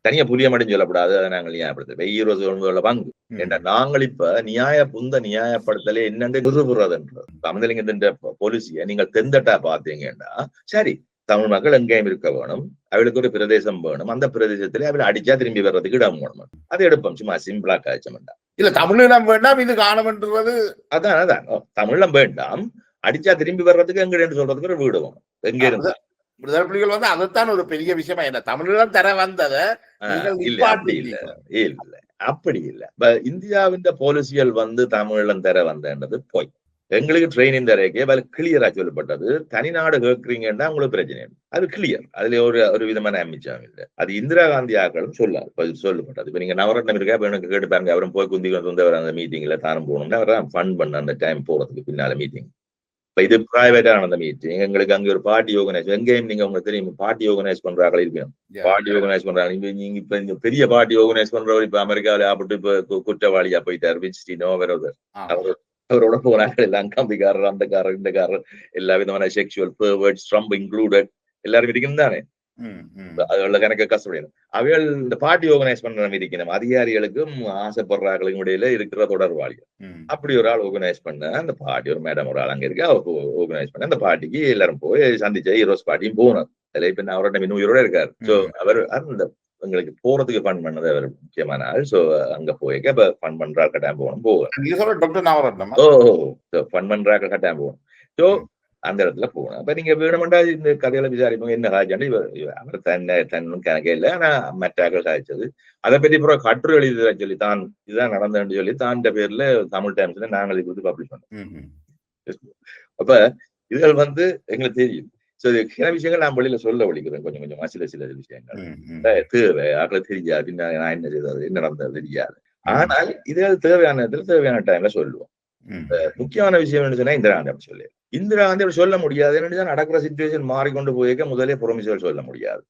Speaker 2: தனியா புரிய மட்டும் சொல்லப்படாது. அதை நாங்கள் நியாயப்படுத்த ஈரோடு பங்கு என்ற நாங்கள் இப்ப நியாயப்படுத்தலே என்னன்னு நிறுவுறதுன்றது. அமுதலிங்கத்தின் பாலிசியை நீங்கள் தெந்தட்டா பாத்தீங்கன்னா, சரி தமிழ் மக்கள் எங்கேயும் இருக்க வேணும், அவளுக்கு ஒரு பிரதேசம் வேணும், அந்த பிரதேசத்துல அவளை அடிச்சா திரும்பி வர்றதுக்கு இடம் வேணும், அதை எடுப்போம். சும்மா சிம்பிளா காய்ச்சமெண்டா
Speaker 1: இல்ல தமிழீழம் வேண்டாம் இது காணமென்றது.
Speaker 2: அதான் தமிழம் வேண்டாம், அடிச்சா திரும்பி வர்றதுக்கு எங்க சொல்றதுக்கு ஒரு வீடு வேணும். எங்க இருந்தா
Speaker 1: விடுதலை புலிகள் வந்து அதைத்தான் ஒரு பெரிய விஷயமா என்ன தமிழீழம் தர வந்தத
Speaker 2: இல்ல அப்படி இல்ல. இந்தியாவின் பாலிசிகள் வந்து தமிழீழம் தர வந்தது போய் எங்களுக்கு ட்ரெயினிங் தரக்கே கிளியரா சொல்லப்பட்டது. தனிநாடு கேட்கறீங்கன்னா உங்களுக்கு பிரச்சனை, அது கிளியர், அதுல ஒரு விதமான அமைச்சம் இல்லை. அது இந்திரா காந்தி ஆக்களும் சொல்லப்பட்டது. இப்ப நீங்க நவரத்னம் இருக்கா, இப்ப எனக்கு கேட்டு பாருங்க, அவரும் போய் குந்தி வந்தவர் அந்த மீட்டிங்ல தானும் போகணும்னா அவரை ஃபண்ட் பண்ண அந்த டைம் போறதுக்கு பின்னால மீட்டிங். இப்ப இது பிரைவேட்டான அந்த மீட்டிங், எங்களுக்கு அங்க ஒரு பார்ட்டி ஆர்கனைஸ், எங்கேயும் நீங்க உங்களுக்கு தெரியும் பார்ட்டி ஆர்கனைஸ் பண்றாங்களே இருக்கணும், பார்ட்டி ஆர்கனைஸ் பண்றாங்க. நீங்க இப்ப இந்த பெரிய பார்ட்டி ஆர்கனைஸ் பண்றவர் இப்ப அமெரிக்காவில ஆப்பிட்டு இப்ப குற்றவாளியா போயிட்டார் வின்ஸ்டீனோ அவரோட போனாங்க எல்லாம் கம்பிக்காரர், அந்தக்காரர், இந்தக்காரர், எல்லா விதமான செக்ஷுவல் பெர்வர்ட்ஸ் ட்ரம்ப் இன்க்ளூடட் எல்லாரும் இருக்கணும் தானே. அதுல கணக்கு கஷ்டப்படணும். அவைகள் இந்த பார்ட்டி ஆர்கனைஸ் பண்ற இருக்கணும், அதிகாரிகளுக்கும் ஆசைப்படுறாங்களுக்கும் இடையில இருக்கிற தொடர்பாளிகள். அப்படி ஒரு ஆள் ஆர்கனைஸ் பண்ண அந்த பார்ட்டி, ஒரு மேடம் ஒரு ஆள் அங்க இருக்கு, அவர் ஆர்கனைஸ் பண்ண அந்த பார்ட்டிக்கு எல்லாரும் போய் சந்திச்ச ஹீரோஸ் பார்ட்டியும் போனார். அதுல இப்ப அவரோட இன்னும் உயிரோட இருக்காரு. சோ அவர் அந்த எங்களுக்கு போறதுக்கு ஃபண்ட் பண்ணது அவர் முக்கியமான ஆள். சோ அங்க போய்க்க இப்ப ஃபண்ட் பண்றாரு கட்டாயம் போகணும். ஃபண்ட் பண்றாரு கட்டாயம் போகணும். சோ அந்த இடத்துல போகணும். அப்ப நீங்க வேணுமெண்டா இந்த கதையில விசாரிப்போம் என்ன காய்ச்சாண்டு அவர் தன்னும் கணக்கே இல்லை. ஆனா மற்றாக்கள் காய்ச்சது அதை பற்றி அப்புறம் கட்டுரை எழுதி சொல்லி தான் இதுதான் நடந்ததுன்னு சொல்லி தான் பேர்ல தமிழ் டைம்ஸ்ல நாங்கள் இது பப்ளிஷ் பண்ணோம். அப்ப இதுகள் வந்து எங்களுக்கு தெரியும். சில விஷயங்கள் நான் வெளியில சொல்ல ஒழிக்கிறேன் கொஞ்சம் கொஞ்சமா, சில விஷயங்கள் தேவை ஆக்களை தெரியாது, பின்ன நான் என்ன செய்தது என்ன நடந்தது தெரியாது. ஆனால் இது தேவையான இடத்துல தேவையான டைம்ல சொல்லுவோம். முக்கியமான விஷயம் என்ன சொன்னா இந்திரா காந்தி அப்படி சொல்லு, இந்திரா காந்தி அப்படி சொல்ல முடியாது. என்னதான் நடக்கிற சிச்சுவேஷன் மாறிக்கொண்டு போயிருக்க முதலே புறமிசல் சொல்ல முடியாது.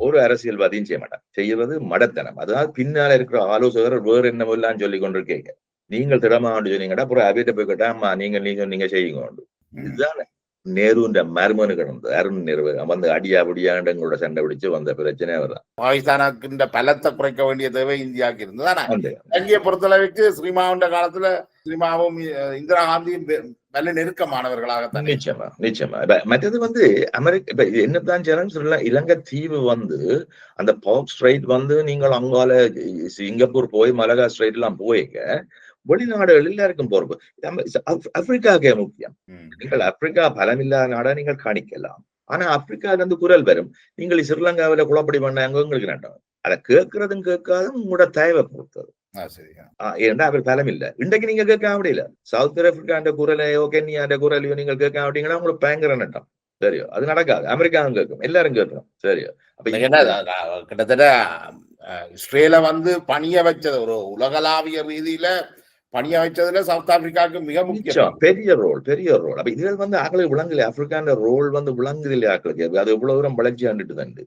Speaker 2: ஒரு அரசியல்வாதியும் செய்ய மாட்டான், செய்யறது மடத்தனம். அதனால பின்னால இருக்கிற ஆலோசகர் வேறு என்னவோ எல்லாம் சொல்லி கொண்டிருக்கீங்க, நீங்கள் திடமாண்டு சொன்னீங்கடா அப்புறம் அவையிட்ட போய் கேட்டா அம்மா நீங்க செய்யுங்க. இதுதான் நேருன்ற மர்மனு கிடந்தது. அருண் நேரு வந்து அடியாபடியாண்டு எங்களோட சண்டை பிடிச்சு வந்த பிரச்சனை வரலாம்.
Speaker 1: பாகிஸ்தானுக்கு பலத்தை குறைக்க வேண்டிய தேவை இந்தியாவுக்கு இருந்தது. இலங்கையை பொறுத்தளவுக்கு ஸ்ரீமாவுண்ட காலத்துல ஸ்ரீமாவும் இந்திரா காந்தியும் நல்ல நெருக்கமானவர்களாக
Speaker 2: நிச்சயமா. மற்றது வந்து அமெரிக்கா இப்ப என்னதான் சொல்லலாம், இலங்கை தீவு வந்து அந்த பாக் ஸ்ட்ரைட் வந்து நீங்கள் அங்கால சிங்கப்பூர் போய் மலகா ஸ்ட்ரைட் எல்லாம் போயிங்க வெளிநாடுகள் எல்லாருக்கும் போறது. ஆப்பிரிக்காவுக்கே முக்கியம். நீங்கள் ஆப்பிரிக்கா பலமில்லாத நாடா நீங்கள் காணிக்கலாம். ஆனா ஆப்பிரிக்கால இருந்து குரல் வரும், நீங்கள் ஸ்ரீலங்காவில குழப்படி பண்ணாங்க உங்களுக்கு நட்டம். அதை கேட்கறதும் கேட்காதும் உங்களோட தேவை பொறுத்தது. ஏன்னா அவர் பலம் இல்ல. இன்றைக்கு நீங்க கேட்க முடியல. சவுத் ஆப்பிரிக்காண்ட குரலையோ கென்யாண்ட குரலையோ நீங்கள் கேட்க அப்படிங்கன்னா உங்களுக்கு பயங்கர நட்டம். சரியோ, அது நடக்காது. அமெரிக்காவும் கேட்கும், எல்லாரும் கேட்கணும். சரியோ, அப்ப
Speaker 1: கிட்டத்தட்ட இஸ்ரேல வந்து பணிய வச்சது ஒரு உலகளாவிய ரீதியில பணிய வச்சதுல சவுத் ஆப்பிரிக்காவுக்கு மிக முக்கியம்,
Speaker 2: பெரிய ரோல். அப்ப இதுல வந்து ஆக்களுக்கு விளங்குல, ஆப்பிரிக்கான ரோல் வந்து விளங்குது இல்லையா ஆக்களுக்கு. அது எவ்வளவு தூரம் வளர்ச்சி ஆண்டுட்டு தண்டு.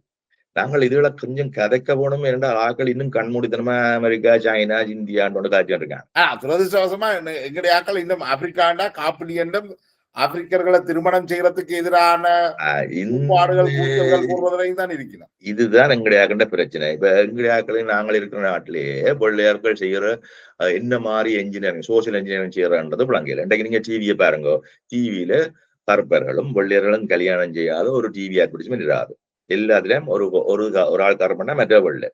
Speaker 2: நாங்கள் இதுல கொஞ்சம் கதைக்க போகணும் என்றால் ஆக்கள் இன்னும் கண்மூடித்தனமா அமெரிக்கா, சைனா, இந்தியான்னு காய்ச்சி இருக்காங்க.
Speaker 1: துரதிருஷ்டவசமா எங்களுடைய ஆக்கள் இன்னும் ஆப்பிரிக்காண்டா காப்பிலி என்றும் ஆப்பிரிக்கர்களை திருமணம் செய்யறதுக்கு எதிரான தான் இருக்கிறோம்.
Speaker 2: இதுதான் எங்களுடைய பிரச்சனை. இப்ப எங்களுடைய நாங்கள் இருக்கிற நாட்டிலேயே பிள்ளையார்கள் செய்யற என்ன மாதிரி என்ஜினியரிங், சோசியல் இன்ஜினியரிங் செய்யறன்றது விளங்கல. இன்றைக்கு நீங்க டிவியை பாருங்க, டிவியில கருப்பர்களும் வெள்ளையர்களும் கல்யாணம் செய்யாத ஒரு டிவி அட்வர்டைஸ்மெண்ட் இராது. எல்லாத்துலயும் ஒரு ஆள் கருப்பண்ணா மற்ற வெள்ளை,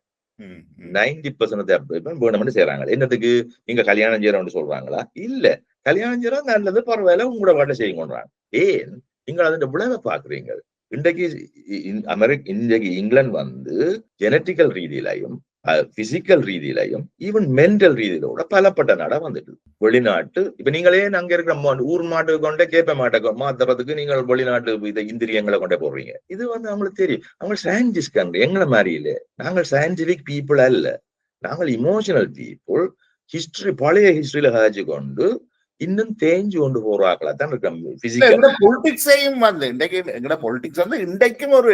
Speaker 2: 90% வேணும்னு செய்யறாங்க. என்னத்துக்கு நீங்க கல்யாணம் செய்யறோம்னு சொல்றாங்களா? இல்ல, கல்யாணம் செய்யறோம் நல்லது, பரவாயில்ல, உங்களோட வாட்டை செய்யுங்கன்றாங்க. ஏன் நீங்கள் அதோட விளைவை பாக்குறீங்க? இன்றைக்கு இன்றைக்கு இங்கிலாந்து வந்து ஜெனட்டிக்கல் ரீதியிலையும் பிசிக்கல் ரீதியிலையும் ஈவன் மென்டல் ரீதியிலோட பலப்பட்ட நாடா வந்துட்டு வெளிநாட்டு இப்ப நீங்களே அங்க இருக்கிற ஊர் மாட்டு கொண்டே கேப்ப மாட்டை மாத்துறதுக்கு நீங்கள் வெளிநாட்டு இதை இந்திரியங்களை கொண்டே போடுறீங்க. இது வந்து அவங்களுக்கு தெரியும். அவங்க சயின்டிஸ்ட் கண்டு எங்களை மாதிரி இல்லை. நாங்கள் சயின்டிபிக் பீப்புள் அல்ல, நாங்கள் இமோஷனல் பீப்புள். ஹிஸ்டரி பழைய ஹிஸ்டரியில காய்ச்சி கொண்டு இன்னும் தேஞ்சு கொண்டு போறாங்களா தான்
Speaker 1: இருக்க. பொலிட்டிக்ஸையும் வந்து இன்றைக்கு எங்கட பொலிட்டிக்ஸ் வந்து இன்றைக்கும் ஒரு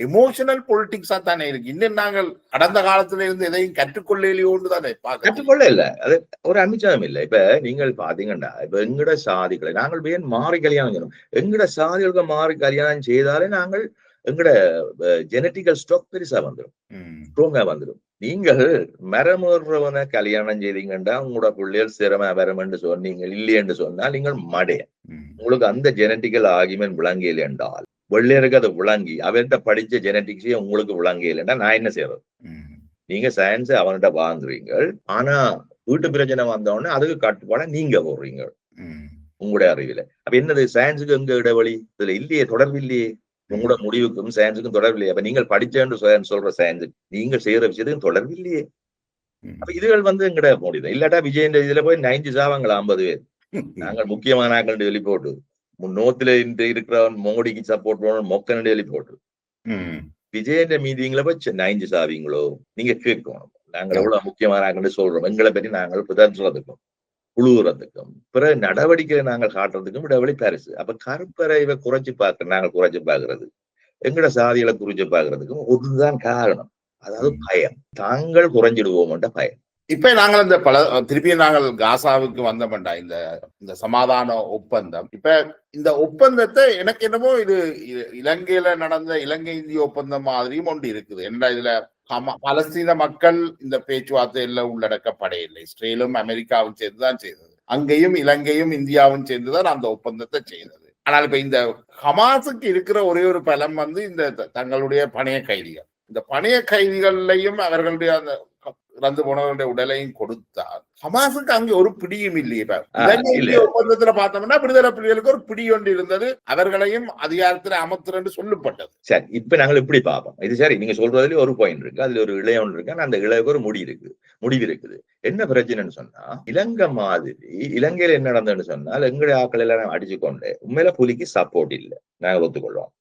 Speaker 1: எமோஷனல் பொலிட்டிக்ஸா தானே இருக்கு. இன்னும் நாங்கள் கடந்த காலத்துல இருந்து எதையும் கற்றுக்கொள்ளையிலோன்னு தானே
Speaker 2: கற்றுக்கொள்ள இல்ல. அது ஒரு அமிச்சாரம் இல்லை. இப்ப நீங்கள் பாத்தீங்கன்னா இப்ப எங்கட சாதிகளை நாங்கள் ஏன் மாறி கல்யாணம் செய்யணும்? எங்கட சாதிகளுக்கு மாறி கல்யாணம் செய்தாலே நாங்கள் எங்கட ஜெனட்டிக்கல் ஸ்டாக் பெருசா வந்துடும், ஸ்ட்ராங்கா வந்துடும். நீங்கள் மரமுறவனை கல்யாணம் செய்தீங்கன்னா உங்களோட பிள்ளைகள் சிரம வரமென்று சொன்னீங்க இல்லையென்று சொன்னால் நீங்கள் மடைய உங்களுக்கு அந்த ஜெனட்டிக்கல் ஆகியமன் விளங்கியல் என்றால் வெள்ளையருக்கு அதை விளங்கி அவர்கிட்ட படிச்ச ஜெனட்டிக்ஸே உங்களுக்கு விளங்கியல்னா நான் என்ன செய்யறது? நீங்க சயின்ஸ் அவன்கிட்ட வாங்குறீங்க, ஆனா வீட்டு பிரச்சனை வந்தோடனே அதுக்கு கட்டுப்பாட நீங்க போடுறீங்க உங்களுடைய அறிவில. அப்ப என்னது சயின்ஸுக்கு எங்க இடைவெளி? இதுல இல்லையே, தொடர்பு இல்லையே. உங்களோட முடிவுக்கும் சயின்ஸுக்கும் தொடர்பு இல்லையே. அப்ப நீங்கள் படிச்சேன்னு சொல்ற சயின்ஸு நீங்கள் செய்யற விஷயத்துக்கும் தொடர்பு இல்லையே. அப்ப இதுகள் வந்து எங்கட முடியுது. இல்லாட்டா விஜயன் இதுல போய் 90 சாவாங்களா 50 பேர். நாங்கள் முக்கியமான ஆக்கள் எழுதி போட்டு நோத்துல இருக்கிறவன் மோடிக்கு சப்போர்ட் பண்ணணும் மொக்கன் எழுதி போட்டு விஜயன் மீதிங்களை போய் 90 சாவீங்களோ நீங்க கேட்கணும். நாங்கள் எவ்வளவு முக்கியமான ஆக்கள் சொல்றோம், எங்களை பற்றி நாங்கள் புதன்றதுக்கும் புழுவுறதுக்கும் பிறகு நடவடிக்கை நாங்கள் காட்டுறதுக்கும் இடைவெளி பெருசு. அப்ப கருப்பறைவை குறைச்சு பார்க்க நாங்கள் குறைச்சு பார்க்கறது எங்கட சாதிகளை குறிச்சு பார்க்கறதுக்கும் ஒன்றுதான் காரணம். அதாவது பயம். தாங்கள் குறைஞ்சிடுவோம்ன்ற பயம்.
Speaker 1: இப்ப நாங்கள் இந்த திருப்பியும் நாங்கள் காசாவுக்கு வந்தோம்டா. இந்த சமாதான ஒப்பந்தம், இப்ப இந்த ஒப்பந்தத்தை எனக்கு என்னமோ இது இலங்கையில நடந்த இலங்கை இந்திய ஒப்பந்தம் மாதிரியும் ஒன்று இருக்குது. என்ன இதுல பலஸ்தீன மக்கள் இந்த பேச்சுவார்த்தையில உள்ளடக்கப்படையில்லை. இஸ்ரேலும் அமெரிக்காவும் சேர்ந்துதான் செய்தது. அங்கேயும் இலங்கையும் இந்தியாவும் சேர்ந்துதான் அந்த ஒப்பந்தத்தை செய்தது. ஆனால் இப்ப இந்த ஹமாஸுக்கு இருக்கிற ஒரே ஒரு பலம் வந்து இந்த தங்களுடைய பணைய கைதிகள். இந்த பணைய கைதிகளையும் அவர்களுடைய அந்த இறந்து போனவர்களுடைய உடலையும் கொடுத்தால் ஹமாஸுக்கு அங்கே ஒரு பிடியும் இல்லையே. ஒப்பந்தத்துல பார்த்தோம்னா விடுதலை புலிகளுக்கு ஒரு பிடி ஒன்று இருந்தது, அவர்களையும் அதிகாரத்துல அமர்த்துறன்னு சொல்லப்பட்டது.
Speaker 2: சரி, இப்ப நாங்கள் இப்படி பார்ப்போம். இது சரி, நீங்க சொல்றதுல ஒரு பாயிண்ட் இருக்கு, அதுல ஒரு இளைய ஒன்று இருக்கு. அந்த இளையக்கு ஒரு முடிவு இருக்குது. என்ன பிரச்சனைன்னு சொன்னா, இலங்கை மாதிரி இலங்கையில என்ன நடந்ததுன்னு சொன்னால் எங்களுடைய ஆக்கள் எல்லாம் அடிச்சு கொண்டு உண்மையில புலிக்கு சப்போர்ட் இல்லை, நாங்க ஒத்துக்கொள்வோம்.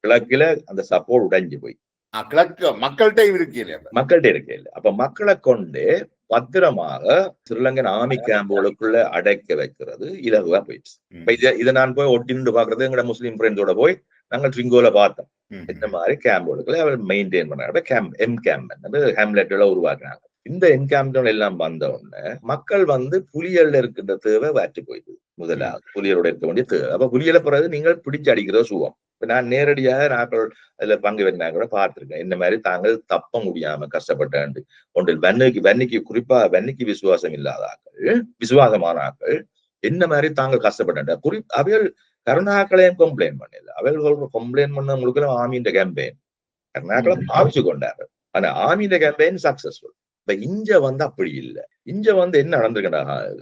Speaker 2: கிழக்கில அந்த சப்போர்ட் உடைஞ்சு போய்
Speaker 1: மக்கள்கிட்ட
Speaker 2: இருக்க இல்ல. அப்ப மக்களை கொண்டு பத்திரமாக ஸ்ரீலங்கன் ஆர்மி கேம்புகளுக்குள்ள அடைக்க வைக்கிறது இலகுவா போயிடுச்சு. இப்ப இதை நான் போய் ஒட்டின்னு பாக்குறது எங்கட முஸ்லீம் ஃப்ரெண்ட்ஸோட போய் நாங்கள் ட்ரிங்கோல பார்த்தோம். இந்த மாதிரி கேம்புகளுக்குள்ள அவர் மெயின்டைன் பண்ணாங்க. எம் கேம்ப் ஹேம்லெட்ல உருவாக்குறாங்க. இந்த என்கேம்ப்கள் எல்லாம் வந்த உடனே மக்கள் வந்து புலியல்ல இருக்கின்ற தேவை வாற்றி போயிடுது. முதலாவது புலியலோட இருக்க வேண்டிய தேவை. அப்ப புலியலை பிறகு நீங்கள் பிடிச்சு அடிக்கிறத சுகம். இப்ப நான் நேரடியாக நாட்கள் அதுல பங்கு வைக்க கூட பார்த்திருக்கேன். இந்த மாதிரி தாங்கள் தப்ப முடியாம கஷ்டப்பட்டாண்டு ஒன்றில் வன்னிக்கு குறிப்பா வன்னிக்கு விசுவாசம் இல்லாத ஆக்கள், விசுவாசமான ஆக்கள் என்ன மாதிரி தாங்கள் கஷ்டப்பட்டாண்டு அவைகள் கருணாக்களையும் கம்ப்ளைண்ட் பண்ணல. அவைகள் கம்ப்ளைண்ட் பண்ண முழுக்க ஆர்மியின் கேம்பெயின் கருணாக்களை பாவிச்சு கொண்டாரு. ஆனா ஆர்மியின் கேம்பெயின் சக்சஸ்ஃபுல். இப்ப இஞ்ச வந்து அப்படி இல்லை. இஞ்ச வந்து என்ன நடந்திருக்கா,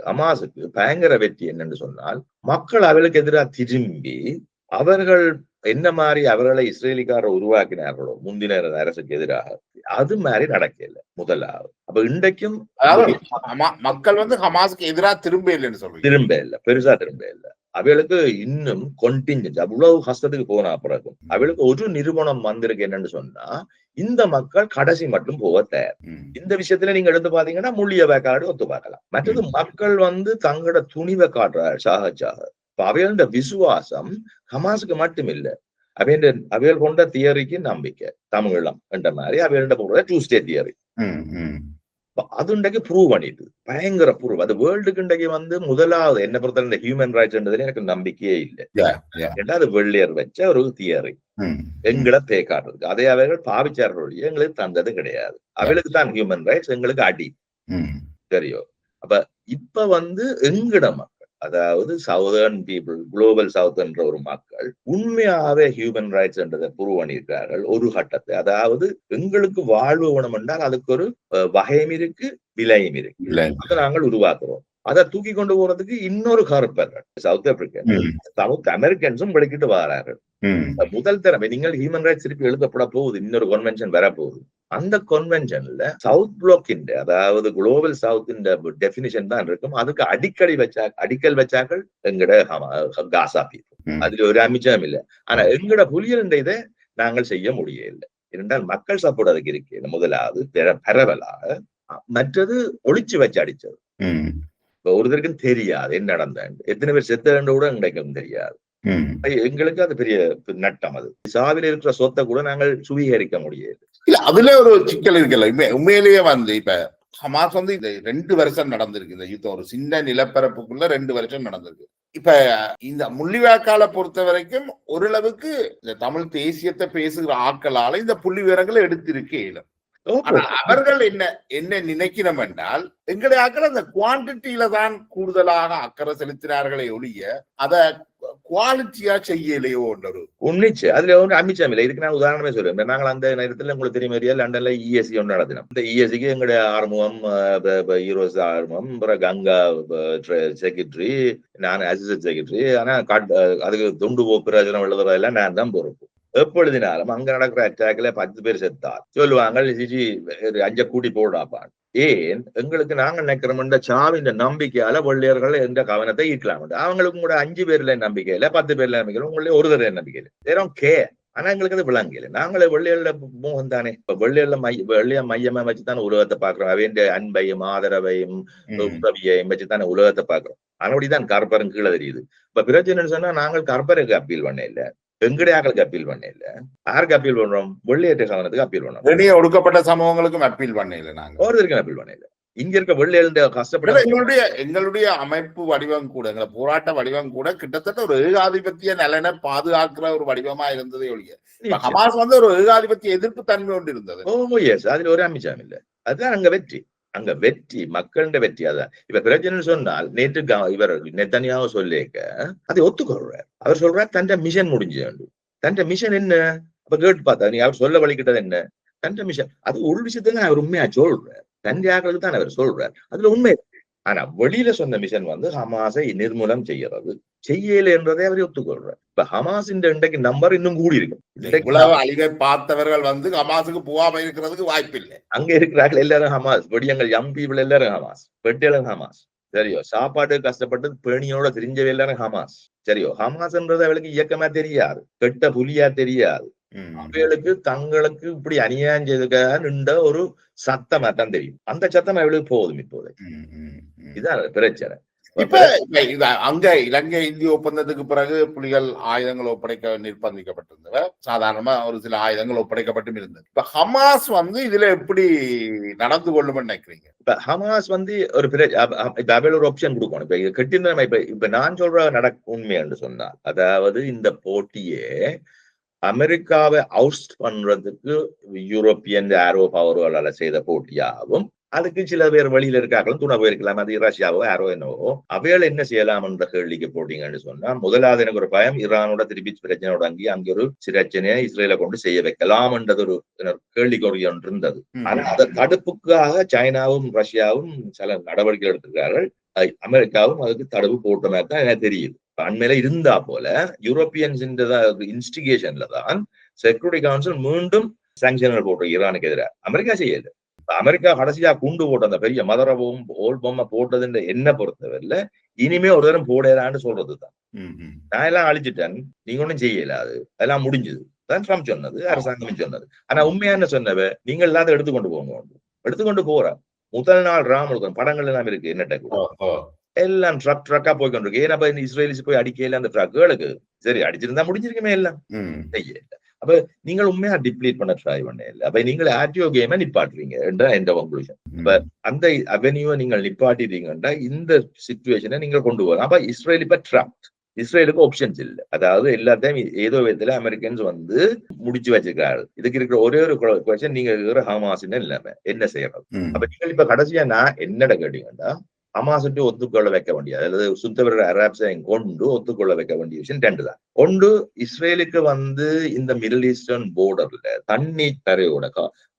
Speaker 2: ஹமாஸுக்கு பயங்கர வெற்றி என்னன்னு சொன்னால் மக்கள் அவர்களுக்கு எதிராக திரும்பி அவர்கள் என்ன மாதிரி அவர்களை இஸ்ரேலிக்காரர் உருவாக்கினார்களோ முந்தின அரசுக்கு எதிராக அது மாதிரி நடக்கல முதலாவது. அப்ப இன்றைக்கும்
Speaker 1: மக்கள் வந்து ஹமாஸுக்கு எதிராக திரும்ப இல்லைன்னு
Speaker 2: பெருசா திரும்ப இல்லை. அவளுக்கு இன்னும் கொண்டிஞ்சன்ஸ் அவ்வளவு கஷ்டத்துக்கு போன பிறகு அவளுக்கு ஒரு நிறுவனம் வந்திருக்கு என்னன்னு சொன்னா இந்த மக்கள் கடைசி மட்டும் போக தயார். இந்த விஷயத்துல நீங்க எடுத்து பாத்தீங்கன்னா முள்ளிய வேக்காடு ஒத்து பார்க்கலாம். மற்றது மக்கள் வந்து தங்களோட துணிவை காட்டுறாரு சாக. அவையோட விசுவாசம் ஹமாஸுக்கு மட்டும் இல்ல, அவைகள் கொண்ட தியரிக்கு நம்பிக்கை தமிழம் என்ற மாதிரி அவையோட போடுற டூ ஸ்டேட் தியரி. அது இன்றைக்கு ப்ரூவ் பண்ணிட்டு பயங்கர ப்ரூவ். அது வேர்ல்டுக்கு இன்றைக்கு வந்து முதலாவது என்ன பொறுத்த இந்த ஹியூமன் ரைட்ஸ்ன்றதுல எனக்கு நம்பிக்கையே இல்லை. ஏன்னா அது வெள்ளையர் வச்ச ஒரு தியரி எங்களை தேக்காடுறதுக்கு அதை அவர்கள் பாவிச்சார்களுடைய எங்களுக்கு தந்தது கிடையாது. அவளுக்கு தான் ஹியூமன் ரைட்ஸ், எங்களுக்கு அடி தெரியும். அப்ப இப்ப வந்து எங்கட மக்கள் அதாவது சவுதர்ன் பீப்புள், குளோபல் சவுத் என்ற ஒரு மக்கள் உண்மையாவே ஹியூமன் ரைட்ஸ் என்றதை ப்ரூவ் பண்ணியிருக்கிறார்கள் ஒரு கட்டத்தை. அதாவது எங்களுக்கு வாழ்வு வேணும் என்றால் அதுக்கு ஒரு வகையும் இருக்கு, விலையும் இருக்கு. அதை நாங்கள் உருவாக்குறோம். அதை தூக்கி கொண்டு போறதுக்கு இன்னொரு கருப்பர்கள் சவுத் ஆப்பிரிக்கன், சவுத் அமெரிக்கன்ஸும் வெளிக்கிட்டு வரார்கள். முதல் தடவை நீங்கள் ஹியூமன் ரைட்ஸ் திருப்பி எழுதப்பட போகுது, இன்னொரு கன்வென்ஷன் வரப்போகுது. அந்த கன்வென்ஷன்ல சவுத் பிளாக் அதாவது குளோபல் சவுத் டெபினிஷன் தான் இருக்கும். அதுக்கு அடிக்கல் வச்சாக்கள் எங்கட காசா பீப்புள். அதுல ஒரு அமைச்சம் இல்லை. ஆனா எங்கட புலிகள் இதை நாங்கள் செய்ய முடியல. இரண்டால் மக்கள் சப்போர்ட் அதுக்கு இருக்கு. முதலாவது பரவலாக, மற்றது ஒளிச்சு வச்சு அடிச்சது. ஒருத்தருக்கும் தெரியாது என்ன நடந்தாண்டு, எத்தனை பேர் செத்த கூட எங்களுக்கும் தெரியாது. எங்களுக்கு அது பெரிய நட்டம். அது சாவில இருக்கிற சொத்தை கூட நாங்கள் சுவீகரிக்க முடியாது.
Speaker 1: இல்ல அதுல ஒரு சிக்கல் இருக்குல்ல. உண்மையிலேயே இப்ப ஹமாஸ் இந்த 2 வருஷம் நடந்திருக்கு இந்த யுத்தம். ஒரு சின்ன நிலப்பரப்புக்குள்ள 2 வருஷம் நடந்திருக்கு. இப்ப இந்த முள்ளிவாய்க்காலை பொறுத்த வரைக்கும் ஓரளவுக்கு இந்த தமிழ் தேசியத்தை பேசுகிற ஆட்களால இந்த புள்ளி விவரங்களை எடுத்திருக்கேன். அவர்கள் என்ன நினைக்கிறோம் என்றால், எங்களுடைய ஆக்கள் அந்த குவான்டிட்டியில தான் கூடுதலாக அக்கறை செலுத்தினார்களே ஒழிய அத குவாலிட்டியா செய்யலையோ ஒன்று
Speaker 2: உன்னிச்சு. அதுல ஒன்று அமிச்சம் இல்லை. இதுக்கு நான் உதாரணமே சொல்றேன். நாங்கள் அந்த நேரத்துல உங்களுக்கு தெரியும், லண்டன்ல இஎஸ்சி ஒன்று நடத்தினோம். இந்த இஎஸ்சிக்கு எங்களுடைய ஆர்முகம், ஈரோஸ் ஆர்முகம், கங்கா செக்ரட்டரி, நான் அசிஸ்டன்ட் செக்ரட்டரி. ஆனா அதுக்கு துண்டு பிரயோஜனம் எழுதுறதெல்லாம் நான் தான் பொறுப்பு. எப்பொழுதினாலும் அங்க நடக்கிற அட்டாக்ல 10 பேர் செத்தார் சொல்லுவாங்க, 5 கூட்டி போடாப்பான். ஏன் எங்களுக்கு நாங்க நினைக்கிறோம் சாவின் நம்பிக்கையால வெள்ளையர்கள் எந்த கவனத்தை ஈர்க்கலாம். அவங்களுக்கு கூட 5 பேர்ல நம்பிக்கை இல்லை, 10 பேர்ல நம்பிக்கை இல்லை, உங்களே ஒரு தடவை நம்பிக்கை இல்லை. ஆனா எங்களுக்கு அது விளங்கல. நாங்களே வெள்ளையல்ல மோகம் தானே. இப்ப வெள்ளைய மையமா வச்சுதானே உலகத்தை பாக்குறோம். அவையின் அன்பையும் ஆதரவையும் உதவியையும் வச்சுதானே உலகத்தை பாக்குறோம். அப்படிதான் கற்பரும் கீழே தெரியுது. இப்ப பிரச்சனை சொன்னா நாங்கள் கற்பருக்கு அப்பீல் பண்ண இல்ல, எங்கடையாக்களுக்கு அப்பீல் பண்ண இல்ல. யாருக்கு அப்பீல் பண்றோம்? வெள்ளையேற்ற சாதனத்துக்கு அப்பீல் பண்றோம்.
Speaker 1: ஒடுக்கப்பட்ட சமூகங்களுக்கும் அப்பீல் பண்ண இல்ல. நாங்க
Speaker 2: ஒருத்தருக்கும் அப்பீல் பண்ண இல்ல. இங்க இருக்க வெள்ளையல் கஷ்டப்பட
Speaker 1: எங்களுடைய அமைப்பு வடிவம் கூட, எங்களை போராட்ட வடிவம் கூட கிட்டத்தட்ட ஒரு ஏகாதிபத்திய நலனை பாதுகாக்கிற ஒரு வடிவமா இருந்ததே ஒழிய ஹமாஸ் ஒரு ஏகாதிபத்திய எதிர்ப்பு தன்மை கொண்டு இருந்தது.
Speaker 2: அதுல ஒரு அமைச்சம் இல்ல. அதுதான் அங்க வெற்றி. அங்க வெற்றி மக்களின் வெற்றி. அதான் இப்ப பிரச்சனை சொன்னால், நேற்று இவர் நெத்தனியாக சொல்லிக்க அதை ஒத்துக்கொள்றார். அவர் சொல்றார் தன் மிஷன் முடிஞ்சு. தன் மிஷன் என்ன? அப்ப கேட்டு பார்த்தா நீ அவர் சொல்ல வழிகிட்டது என்ன? தன் மிஷன் அது உள் விஷயத்துல அவர் உண்மையா சொல்றார். தன் ஆக்களுக்கு தான் அவர் சொல்றார். அதுல உண்மை. ஆனா வெளியில சொன்ன மிஷன் ஹமாஸை நிர்மூலம் செய்யறது செய்யல என்றதை அவரை ஒத்துக்கொள்றார். இப்ப ஹமாஸ் இன்றைக்கு நம்பர் இன்னும் கூடி இருக்கு.
Speaker 1: அழிவை பார்த்தவர்கள் ஹமாஸுக்கு போகாம இருக்கிறதுக்கு வாய்ப்பு இல்லை.
Speaker 2: அங்க இருக்கிறார்கள் எல்லாரும் ஹமாஸ். வெடியங்கள் பீப்புள் எல்லாரும் ஹமாஸ். வெட்டியலும் ஹமாஸ். சரியோ, சாப்பாடு கஷ்டப்பட்டு பேணியோட தெரிஞ்சவை எல்லாரும் ஹமாஸ். சரியோ, ஹமாஸ்ன்றது அவளுக்கு இயக்கமா தெரியாது, கெட்ட புலியா தெரியாது. அவளுக்கு தங்களுக்கு இப்படி அநியாயம் செய்ததுக்காக நின்ற ஒரு சத்தமா தான் தெரியும். அந்த சத்தம் அவளுக்கு போதும். இப்போது இதுதான் பிரச்சனை.
Speaker 1: இப்ப அங்க இலங்கை இந்திய ஒப்பந்தத்துக்கு பிறகு புலிகள் ஆயுதங்கள் ஒப்படைக்க நிர்பந்திக்கப்பட்டிருந்தவ. சாதாரணமா ஒரு சில ஆயுதங்கள் ஒப்படைக்கப்பட்டும் இருந்தது. இப்ப ஹமாஸ் இதுல எப்படி நடந்து கொள்ளும் நினைக்கிறீங்க?
Speaker 2: இப்ப ஹமாஸ் ஒரு அவையில் ஒரு ஆப்ஷன் கொடுக்கணும். இப்ப கெட்டிருந்த இப்ப நான் சொல்ற உண்மை என்று சொன்னால், அதாவது இந்த போட்டியே அமெரிக்காவை அவுட் பண்றதுக்கு யூரோப்பியன் ஆரோ பவர்களால செய்த போட்டியாகவும், அதுக்கு சில பேர் வழியில இருக்காங்களும் துணை போயிருக்கலாம். அது ரஷ்யாவோ யாரோ என்னவோ அவையால என்ன செய்யலாம் என்ற கேள்விக்கு போட்டீங்கன்னு சொன்னா, முதலாவது எனக்கு ஒரு பயம், ஈரானோட திருப்பி பிரச்சனையோட அங்கே ஒரு பிரச்சனையை இஸ்ரேலை கொண்டு செய்ய வைக்கலாம் என்றது ஒரு கேள்விக்குறி ஒன்று இருந்தது. ஆனா அதை தடுப்புக்காக சைனாவும் ரஷ்யாவும் சில நடவடிக்கை எடுத்திருக்கிறார்கள். அமெரிக்காவும் அதுக்கு தடுப்பு போட்ட மாதிரி தான் எனக்கு தெரியுது. அண்மையில இருந்தா போல யூரோப்பியன்ஸ் இன்ஸ்டிகேஷன்ல தான் செக்யூரிட்டி கவுன்சில் மீண்டும் சாங்ஷன்கள் போட்டு ஈரானுக்கு எதிராக. அமெரிக்கா செய்யல. அமெரிக்கா கடைசியா குண்டு போட்ட அந்த பெரிய மதரவும் ஓல் பொம்மை போட்டதுன்ற என்ன பொறுத்தவரையில இனிமே ஒரு தரம் போடலான்னு சொல்றதுதான். நான் எல்லாம் அழிச்சிட்டேன், நீங்க ஒன்னும் செய்யல, அதெல்லாம் முடிஞ்சது தான் ட்ரம்ப் சொன்னது, அரசாங்கம் சொன்னது. ஆனா உண்மையான சொன்னவ நீங்கள் எல்லாத்தையும் எடுத்துக்கொண்டு போங்க. எடுத்துக்கொண்டு போற முதல் நாள் ராமலுக்கு படங்கள் எல்லாம் இருக்கு. என்னட்ட எல்லாம் ட்ரக்கா போய்கொண்டிருக்கு. ஏன்னா இஸ்ரேலிஸ் போய் அடிக்கல அந்த ட்ரக்குகளுக்கு. சரி, அடிச்சிருந்தா முடிஞ்சிருக்குமே எல்லாம். செய்யல. அப்ப நீங்கள் உண்மையா டிப்ளீட் பண்ண ட்ரை பண்ண இல்லை. அப்ப நீங்கள் ஆர்டிஓ கேமை நிப்பாட்டுறீங்க என்ற எந்த கன்க்ளூஷன். இப்ப அந்த அவென்யூவை நீங்கள் நிப்பாட்டிட்டீங்கன்னா இந்த சிச்சுவேஷனை நீங்க கொண்டு வரலாம். அப்ப இஸ்ரேல் இப்ப ட்ராப்ட். இஸ்ரேலுக்கு ஆப்ஷன்ஸ் இல்லை. அதாவது எல்லாத்தையும் ஏதோ விதத்துல அமெரிக்கன்ஸ் முடிச்சு வச்சிருக்காரு. இதுக்கு இருக்கிற ஒரே ஒரு கொஸ்டின், நீங்க இருக்கிற ஹமாஸ் இல்லாம என்ன செய்யறது? அப்ப நீங்கள் இப்ப கடைசியா நான் என்னட கேட்டீங்கன்னா, ஹமாஸிட்டு ஒத்துக்கொள்ள வைக்க வேண்டிய அல்லது சுத்தவர அரப்ஸையும் கொண்டு ஒத்துக்கொள்ள வைக்க வேண்டிய விஷயம் 2 தான். ஒன்று, இஸ்ரேலுக்கு வந்து இந்த மிடில் ஈஸ்டர்ன் போர்டர்ல தண்ணி தரையோட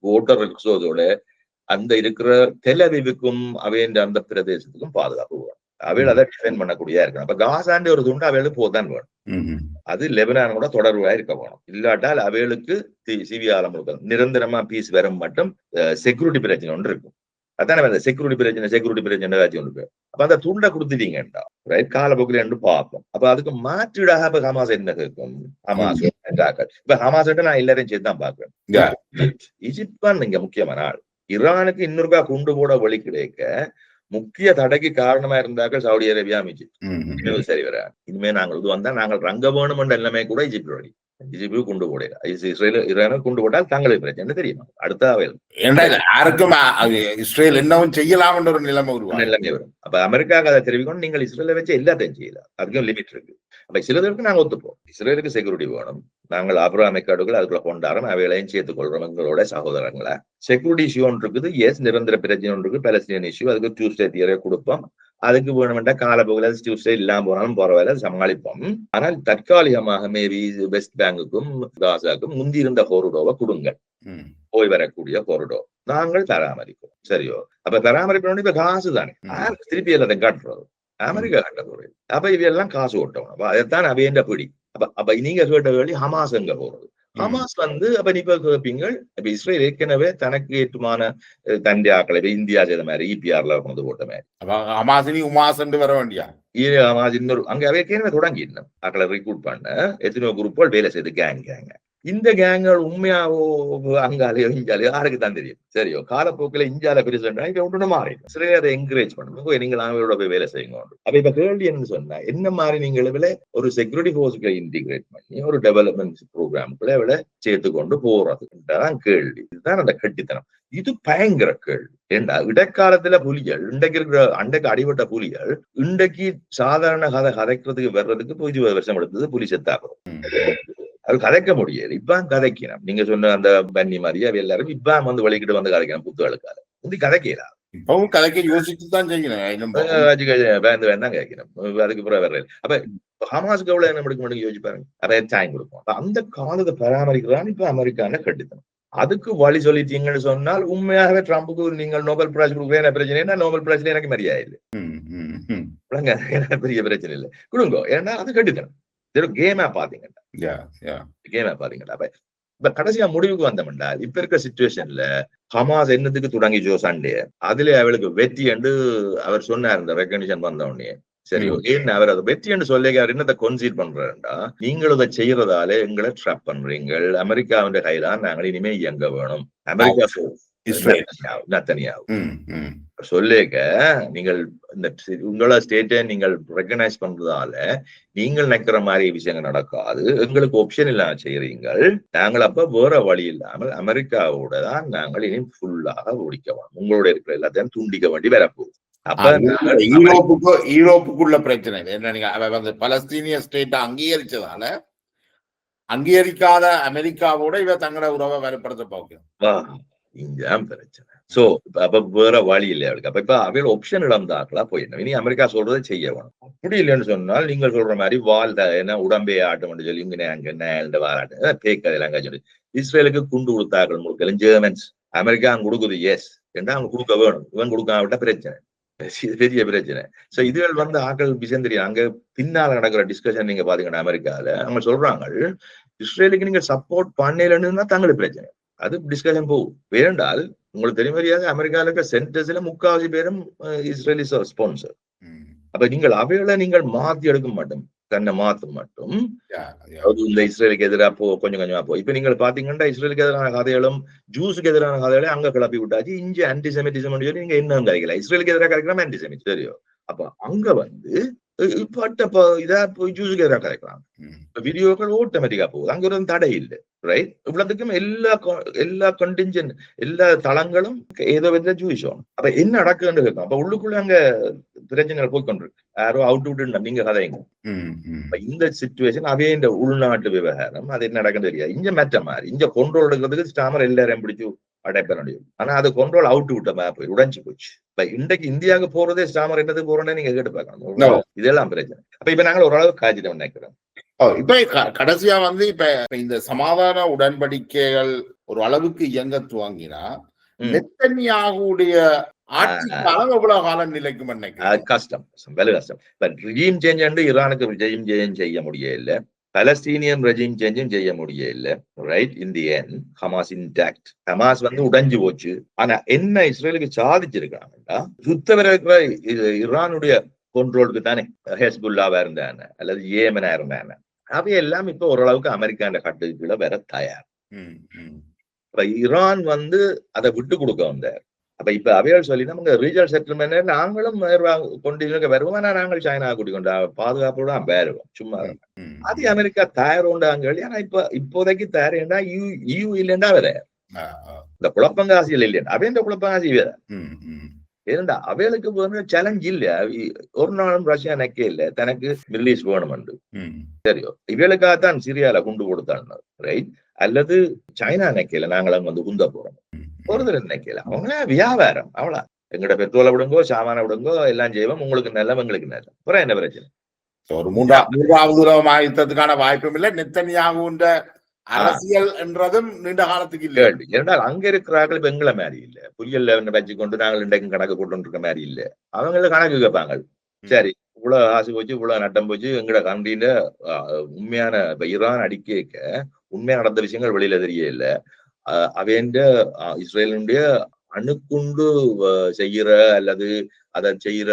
Speaker 2: வாட்டர் ரிசோர்ஸோட அந்த இருக்கிற தெலவிவுக்கும் அவையின் அந்த பிரதேசத்துக்கும் பாதுகாப்பு வேணும். அவையில் அதை டிஃபைன் பண்ணக்கூடியதா இருக்கணும். அப்ப காசாண்டி ஒரு துண்டு அவைகளுக்கு போதான் வேணும். அது லெபனானோட தொடர்பா இருக்க வேணும். இல்லாட்டால் அவைகளுக்கு சிவியால முழுக்க நிரந்தரமா பீஸ் வரும் மட்டும் செக்யூரிட்டி பிரச்சனை ஒன்று இருக்கும். அதான செக்யூரிட்டி பிரச்சனை ஏதாச்சும் ஒன்று. அப்ப அந்த துண்டை கொடுத்துட்டீங்கடா ரைட், காலப்போக்கில் என்று பார்ப்போம். அப்ப அதுக்கு மாற்றீடாக இப்ப ஹமாஸ் என்ன கேட்கும்? ஹமாஸ் இப்ப ஹமாஸ் நான் எல்லாரையும் சேர்த்து தான் பார்க்கிறேன். ஈஜிப்ட் தான் இங்க முக்கியமான ஆள். ஈரானுக்கு இன்னொருக்கா குண்டு போட வழி கிடைக்க முக்கிய தடைக்கு காரணமா இருந்தார்கள் சவுதி அரேபியா, ஈஜிப்ட். சரி வர இனிமே நாங்கள் இது வந்தா நாங்கள் ரங்க வேணும் என்ற எல்லாமே கூட ஈஜிப்ட் வழி. ஈஜிப்டு குண்டு போட இஸ்ரேல் குண்டு போட்டால் தங்களுக்கு பிரச்சனை தெரியுமா? அடுத்த
Speaker 1: யாருக்கும் இஸ்ரேல் என்னவும் செய்யலாம் என்ற ஒரு நிலைமை
Speaker 2: வரும். அப்ப அமெரிக்காவுக்கு அதை தெரிவிக்கணும். நீங்கள் இஸ்ரேலை வச்சு எல்லாத்தையும் செய்யலாம், அதுக்கும் லிமிட் இருக்கு. அப்ப சிலதற்கு நாங்க ஒத்துப்போம். இஸ்ரேலுக்கு செக்யூரிட்டி வேணும், நாங்கள் அப்ரஹாம் அக்கார்டுகள் அதுக்குள்ள கொண்டாடுறோம், அவைகளையும் சேர்த்துக் கொள்றோம் எங்களோட சகோதரங்களை. செக்யூரிட்டி இஷ்யூ ஒன்று இருக்குது, எஸ் நிரந்தர பிரச்சனை ஒன்று இருக்கு, பாலஸ்தீனியன் இஷ்யூ. அதுக்கு 2 ஸ்டேட் தியரியை கொடுப்போம். அதுக்கு வேணுமெண்டா காலப்போக்கில் 2 ஸ்டேட் இல்லாம போனாலும் பரவாயில்ல, சமாளிப்போம். ஆனால் தற்காலிகமாக மேபி வெஸ்ட் பேங்குக்கும் காசாக்கும் முந்தி இருந்த கோரிடோவை கொடுங்க, போய் வரக்கூடிய கோரிடோ நாங்கள் பராமரிப்போம். சரியோ? அப்ப பராமரிப்பு இப்ப காசு தானே, திருப்பி எல்லாத்தையும் காட்டுறது அமெரிக்கா கட்டது. அப்ப இவையெல்லாம் காசு ஓட்டணும். அப்ப அதைத்தான் அவையண்ட பிடி. அப்ப நீங்க கேட்ட வேண்டி ஹமாஸ் எங்க போறது? ஹமாஸ் வந்து அப்ப நீ கேட்பீங்க, இப்ப இஸ்ரேல் ஏற்கனவே தனக்கு ஏற்றுமான தண்டி ஆக்களை இந்தியா செய்த மாதிரி இபிஆர்ல கொண்டு போட்ட மாதிரி
Speaker 1: வர வேண்டியா
Speaker 2: ஹமாஸ் இன்னொரு அங்க ஏற்கனவே தொடங்கி இன்னும் ஆக்களை ரிக்ரூட் பண்ண எத்தனையோ குரூப்புகள் வேலை செய்து கேங்க. இந்த கேங்கள் உண்மையாவோ அங்காலையோ இஞ்சாலையோ யாருக்கு தான் தெரியும். சரியோ? காலப்போக்கில் இஞ்சால பெருசுன்னா இப்ப ஒன்று மாறிடும். சரி, அதை என்கரேஜ் பண்ணுங்க, நீங்கள் அவங்களோட போய் வேலை செய்யுங்க. அப்ப இப்ப கேள்வி என்ன சொன்னா, என்ன மாதிரி நீங்கள் ஒரு செக்யூரிட்டி போர்ஸுக்கு இன்டிகிரேட் பண்ணி ஒரு டெவலப்மெண்ட் ப்ரோக்ராமுக்குள்ள அவளை சேர்த்து கொண்டு போறதுதான் கேள்வி. இதுதான் அந்த கட்டித்தனம். இது பயங்கர கேள்வி. ஏண்டா இடைக்காலத்துல புலிகள் இன்றைக்கு இருக்கிற அண்டைக்கு அடிபட்ட புலிகள் இன்றைக்கு சாதாரண கதைக்கிறதுக்கு வர்றதுக்கு 20 வருஷம் எடுத்தது. புலி செத்தாகும், அது கதைக்க முடியாது. இப்ப கதைக்கணும். நீங்க சொன்ன அந்த பன்னி மாதிரியா எல்லாரும் இப்ப வந்து வலிக்கிட்டு வந்து கதைக்கணும். புத்துகளுக்காக வந்து கதைக்கலாம்.
Speaker 1: இப்பவும் கதைக்க யோசிச்சுதான் செய்யணும்,
Speaker 2: வேண்டாம் கேட்கணும். அதுக்கு பிறகு வர்றது. அப்ப ஹமாஸ்க்கு எவ்வளவு என்ன முடிக்க யோசிப்பாருங்க. அதை டைம் கொடுப்போம். அந்த காலத்தை பராமரிக்கிறான்னு இப்ப அமெரிக்கான கட்டித்தனம். அதுக்கு வழி சொல்லிட்டீங்கன்னு சொன்னால் உண்மையாகவே ட்ரம்புக்கு நீங்கள் நோபல் பிரைஸ் கொடுக்குற பிரச்சனை, நோபல் பிரைஸ்ல எனக்கு மரியாதை இல்லை, பெரிய பிரச்சனை இல்லை, கொடுங்க. ஏன்னா அது கட்டித்தனம். கேமா பாத்தீங்கன்னா இப்ப கடைசியா முடிவுக்கு வந்தோம்டா, இப்ப இருக்க சிச்சுவேஷன்ல ஹமாஸ் என்னத்துக்கு தொடங்கிச்சோ சண்டே, அதுல அவளுக்கு வெற்றி என்று அவர் சொன்னார். இந்த ரெகக்னிஷன் வந்த உடனே சரி, ஏன் அவர் அதை வெற்றி என்று சொல்லி அவர் என்னத்தை கன்சீட் பண்றாருண்டா, நீங்களும் அதை செய்யறதால எங்களை ட்ராப் பண்றீங்க, அமெரிக்காவின் கைதான் நாங்கள் இனிமே இயங்க வேணும், அமெரிக்கா சொல்லேக்க நீங்கள் இந்த உங்களோட ஸ்டேட்டை நீங்கள் ரெகனைஸ் பண்றதால நீங்கள் நினைக்கிற மாதிரி விஷயங்கள் நடக்காது, எங்களுக்கு ஆப்ஷன் இல்லாம செய்யறீங்கள், நாங்கள் அப்ப வேற வழி இல்லாமல் அமெரிக்காவோட தான் நாங்கள் இனி ஃபுல்லாக ஒழிக்கணும், உங்களோட இருக்கிற எல்லாத்தையும் துண்டிக்க வேண்டி வரப்போகுது. அப்ப
Speaker 1: ஈரோப்புக்குள்ள பிரச்சனை என்ன, நீங்க பலஸ்தீனிய ஸ்டேட்டை அங்கீகரிச்சதால அங்கீகரிக்காத அமெரிக்காவோட இவ தங்களோட உறவை வலுப்படுத்த பார்க்கணும்.
Speaker 2: இங்கதான் பிரச்சனை. சோ அப்ப வேற வழி இல்லை அவளுக்கு. அப்ப இப்ப அவையோட ஆப்ஷன் இழந்தாக்களா போயிடணும். இனி அமெரிக்கா சொல்றதை செய்ய வேணும். அப்படி இல்லைன்னு சொன்னால் நீங்கள் சொல்ற மாதிரி வாழ்ந்த என்ன உடம்பே ஆட்டம் சொல்லி இங்கே அங்க என்ன வாராட்டு பேக்கதெல்லாம் சொல்லி இஸ்ரேலுக்கு குண்டு கொடுத்தார்கள் முழுக்கலும் ஜெர்மன்ஸ். அமெரிக்கா அங்க கொடுக்குது எஸ் என்றா அவங்க கொடுக்க வேணும். இவன் கொடுக்காவிட்ட பிரச்சனை, பெரிய பிரச்சனை. சோ இதுகள் வந்து ஆக்கள் விஷயம் தெரியும். அங்க பின்னால நடக்கிற டிஸ்கஷன் நீங்க பாத்தீங்கன்னா அமெரிக்கால அவங்க சொல்றாங்க இஸ்ரேலுக்கு நீங்க சப்போர்ட் பண்ணலன்னு தான் தங்களுக்கு பிரச்சனை. அது டிஸ்கஷன் போகும். வேண்டால் உங்களுக்கு தெரியாத அமெரிக்கால இருக்க சென்டர்ஸ்ல 3/4 பேரும் இஸ்ரேலி ஸ்பான்சர். அப்ப நீங்கள் அவைகளை நீங்கள் மாத்தி எடுக்க மாட்டோம், தன்னை மாத்த மாட்டோம். இந்த இஸ்ரேலுக்கு எதிராக கொஞ்சம் கொஞ்சமா இப்ப நீங்கள் பாத்தீங்கன்னா இஸ்ரேலுக்கு எதிரான கதைகளும் ஜூஸுக்கு எதிரான கதைகளையும் அங்க கிளப்பி விட்டாச்சு. இங்க ஆன்டிசெமிட்டிசம் சொல்லி நீங்க என்ன கதைக்கல, இஸ்ரேலுக்கு எதிராக கதைக்கலாம் ஆன்டிசெமிட் தெரியும். அப்ப அங்க வந்து இதா ஜூஸுக்கு எதிராக கதைக்கலாம். வீடியோக்கள் ஆட்டோமேட்டிக்கா போகுது, அங்க ஒரு தடை இல்லை. ரைட், இவ்வளவுக்கும் எல்லா கண்டிஞ்சன் எல்லா தளங்களும் ஏதோ வித ஜூயிஷ் ஆகும். அப்ப என்ன நடக்குன்னு கேட்கும். அப்ப உள்ளுக்குள்ள அங்க பிரச்சனைகள் போய்கொண்டிருக்கு. யாரோ அவுட் விட்டு நீங்க கதைங்க. இந்த சிச்சுவேஷன் அவே இந்த உள்நாட்டு விவகாரம் அது என்ன நடக்குன்னு தெரியாது. இங்க மெத்த மாதிரி இங்க கொண்டோல் எடுக்கிறதுக்கு ஸ்டாமர் எல்லாரையும் பிடிச்சு அடைப்ப முடியும். ஆனா அது கண்ட்ரோல் அவுட் விட்ட மேப் உடைஞ்சு போச்சு. இப்ப இன்றைக்கு இந்தியாவுக்கு போறதே ஸ்டாமர் என்னது போறோம்னு நீங்க கேட்டு பார்க்கணும். இதெல்லாம் பிரச்சனை. அப்ப இப்ப நாங்கள் ஓரளவுக்கு காய்ச்சிட்டோம் நினைக்கிறோம்.
Speaker 1: இப்ப கடைசியா வந்து இப்ப இந்த சமாதான உடன்படிக்கைகள் ஒரு அளவுக்கு இயங்க துவங்கினா நெத்தன்யாகுடைய ஆட்சி காலம் எவ்வளவு காலம் நிலைக்கும் நினைக்கிறேன்.
Speaker 2: கஷ்டம், வெகு கஷ்டம். பட் ரெஜிம் சேஞ்ச் இரானுக்கு ரெஜிம் சேஞ்ச் செய்ய முடியல, பலஸ்தீனியன் ரெஜிம் சேஞ்சும் செய்ய முடியல. Right, in the end Hamas intact. Hamas வந்து உடைஞ்சு போச்சு. ஆனா என்ன இஸ்ரேலுக்கு சாதிச்சிருக்காங்கன்னா, சுத்தவர இருக்கிற ஈரானுடைய கண்ட்ரோலுக்கு தானே ஹெஸ்புல்லாவா இருந்தாங்க அல்லது ஏமனா இருந்தாங்க. அவையெல்லாம் இப்ப ஓரளவுக்கு அமெரிக்காண்ட கட்டுக்குள்ள வர தயார். இப்ப ஈரான் வந்து அதை விட்டு கொடுக்க வந்தார். அப்ப இப்ப அவையால் சொல்லி நமக்கு ரீஜனல் செட்டில்மெண்ட் நாங்களும் கொண்டு வருவோம். ஆனா நாங்கள் சைனா கூட்டிக்கொண்டா பாதுகாப்போட வருவோம். சும்மா அது அமெரிக்கா தயார் உண்டாங்க. ஆனா இப்போதைக்கு தயார் ஏண்டா யூ இல்லைண்டா வேற இந்த குழப்பங்காசியில் இல்லையா அவை இந்த குழப்பங்காசி வேற. ஏண்டா அவைகளுக்கு வந்து சேலஞ்ச் இல்ல. ஒரு நாளும் ரஷ்யா நிக்க இல்ல தனக்கு மிடில் ஈஸ்ட் வேணும்ண்டு. சரியோ, இவளுக்காகத்தான் சிரியால குண்டு கொடுத்தான். ரைட், அல்லது சைனா நிக்கல நாங்களும் வந்து குந்த போறோம். ஒருத்தர் நினைக்கல. அவங்க வியாபாரம் அவ்வளவு. எங்கட பெட்ரோலை விடுங்கோ, சாமான விடுங்கோ, எல்லாம் செய்வோம். உங்களுக்கு நல்ல, எங்களுக்கு நல்ல. அப்புறம் என்ன பிரச்சனை?
Speaker 1: ஒரு மூன்றாவது உலக யுத்தத்துக்கான வாய்ப்பும் இல்லை. நெத்தன்யாகுன்ற அரசியல் என்றதும் நீண்ட காலத்துக்கு இல்லை.
Speaker 2: இரண்டால் அங்க இருக்கிறார்கள் இப்ப எங்களை மாதிரி இல்ல. புயல்ல வச்சு கொண்டு நாங்கள் இன்றைக்கும் கணக்கு போட்டு இருக்க மாதிரி இல்ல. அவங்கள கணக்கு கேட்பாங்க. சரி, இவ்வளவு ஆசை போச்சு, இவ்வளவு நட்டம் போச்சு, எங்கட கண்டியில உண்மையான இப்ப ஈரான் அடிக்க உண்மையா நடந்த விஷயங்கள் வெளியில தெரிய இல்ல. அவையண்ட இஸ்ரேலுடைய அணுக்குண்டு செய்யற அல்லது அதை செய்யற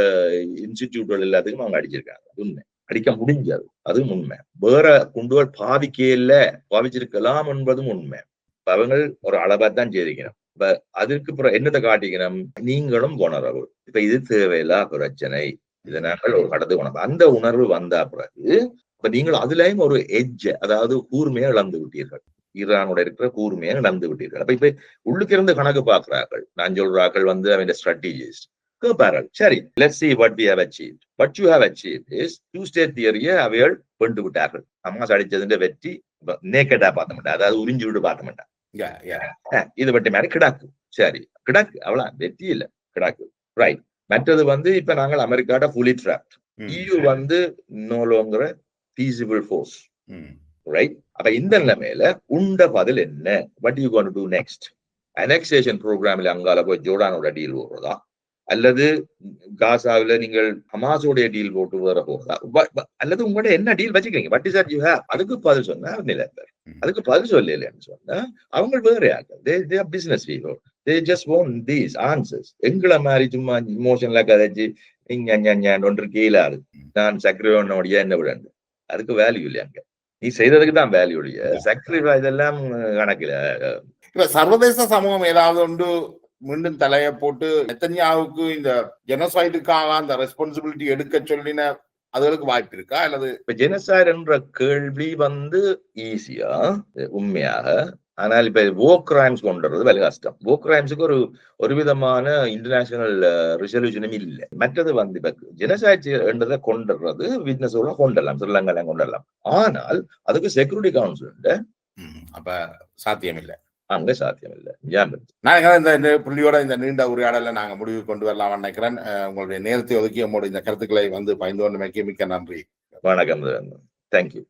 Speaker 2: இன்ஸ்டிடியூட்கள் எல்லாத்துக்கும் அவங்க அடிச்சிருக்காங்க. உண்மை, அடிக்க முடிஞ்சது, அதுவும் உண்மை. வேற குண்டுகள் பாவிச்சிருக்கலாம் என்பதும் உண்மை. அவங்க ஒரு அளவாத்தான் செய்திக்கணும். இப்ப அதற்கு என்னத்தை காட்டிக்கணும்? நீங்களும் உணரவு. இப்ப இது தேவையில்லா பிரச்சனை, இதை நாங்கள் ஒரு கடத்து உணர்வு. அந்த உணர்வு வந்த பிறகு இப்ப நீங்கள் அதுலயும் ஒரு எட்ஜ், அதாவது கூர்மையை இழந்து விட்டீர்கள். ஈரானோட இருக்கிற கூர்மையை இழந்து விட்டீர்கள். அப்ப இப்ப உள்ளுக்கு இருந்து கணக்கு பார்க்கிறார்கள். நான் சொல்றார்கள் வந்து அவன் ஸ்ட்ராட்டஜிஸ்ட் கேட்பார்கள். சரி, let's see what we have achieved. What you have achieved is two-state theory-யை அவைகள் கொண்டு விட்டார்கள். ஹமாஸ் அடிச்சதுன்ற வெற்றி நேக்கடா பார்த்த மாட்டேன், அதாவது உறிஞ்சு விட்டு பார்த்த மாட்டேன். இது பற்றி மாதிரி கிடாக்கு. சரி, கிடாக்கு அவ்வளவு வெற்றி இல்ல, கிடாக்கு. ரைட். மற்றது வந்து இப்ப நாங்கள் அமெரிக்காட fully trapped. EU வந்து no longer feasible force. Right. அப்ப இந்த நிலைமையில உண்ட பதில் என்ன? what you going to do next? annexation ப்ரோக்ராம்ல அங்கால போய் ஜோர்டானோட டீல் போடுறதா, அல்லது காசாவில நீங்கள் ஹமாஸோடைய டீல் போட்டு வர போறதா, அல்லது உங்களோட என்ன டீல் வச்சுக்கிறீங்க? what is that you have? அதுக்கு பதில் சொன்னா நிலைப்பர். அதுக்கு பதில் சொல்லலன்னு சொன்னா அவங்க வேற ஆகும். they are business people. they just want these answers. எங்களை மாதிரி சும்மா இமோஷன்ல கதைச்சு இங்க ஒன்று கீழாது நான் சக்கரவர்த்தியோடைய என்ன விடண்டு, அதுக்கு வேல்யூ இல்லையா? அங்க நீ செய்ததுக்கு தான் வேல்யூ இல்லையா? சக்ரிஃபைஸ் இதெல்லாம் கணக்கில.
Speaker 1: இப்ப சர்வதேச சமூகம் ஏதாவது ஒன்று மீண்டும் தலையை போட்டு நெத்தன்யாவுக்கு இந்த ஜெனோசைடுக்காக அந்த ரெஸ்பான்சிபிலிட்டி எடுக்க சொல்லின அதுகளுக்கு வாய்ப்பு இருக்கா? அல்லது
Speaker 2: இப்ப ஜெனோசைடு என்ற கேள்வி வந்து ஈஸியா உண்மையாக, ஆனால் இப்ப வோ கிரைம்ஸ் கொண்டு வர்றது வேலை கஷ்டம். வோ கிரைம்ஸுக்கு ஒரு விதமான இன்டர்நேஷனல் ரெசல்யூஷனும் இல்லை. மற்றது வந்து இப்ப ஜெனோசைடு என்றதை கொண்டுறது விட்னஸோட கொண்டலாம், ஸ்ரீலங்கா கொண்டலாம். ஆனால் அதுக்கு செக்யூரிட்டி கவுன்சில்
Speaker 1: அப்ப சாத்தியம் இல்லை,
Speaker 2: அங்க சாத்தியம் இல்லை.
Speaker 1: நான் இந்த புள்ளியோட இந்த நீண்ட உரையாடல நாங்க முடிவு கொண்டு வரலாம் நினைக்கிறேன். உங்களுடைய நேரத்தை ஒதுக்கி நம்மளோட இந்த கருத்துக்களை வந்து பகிர்ந்து கொண்டமைக்கு மிக்க நன்றி.
Speaker 2: வணக்கம். தேங்க்யூ.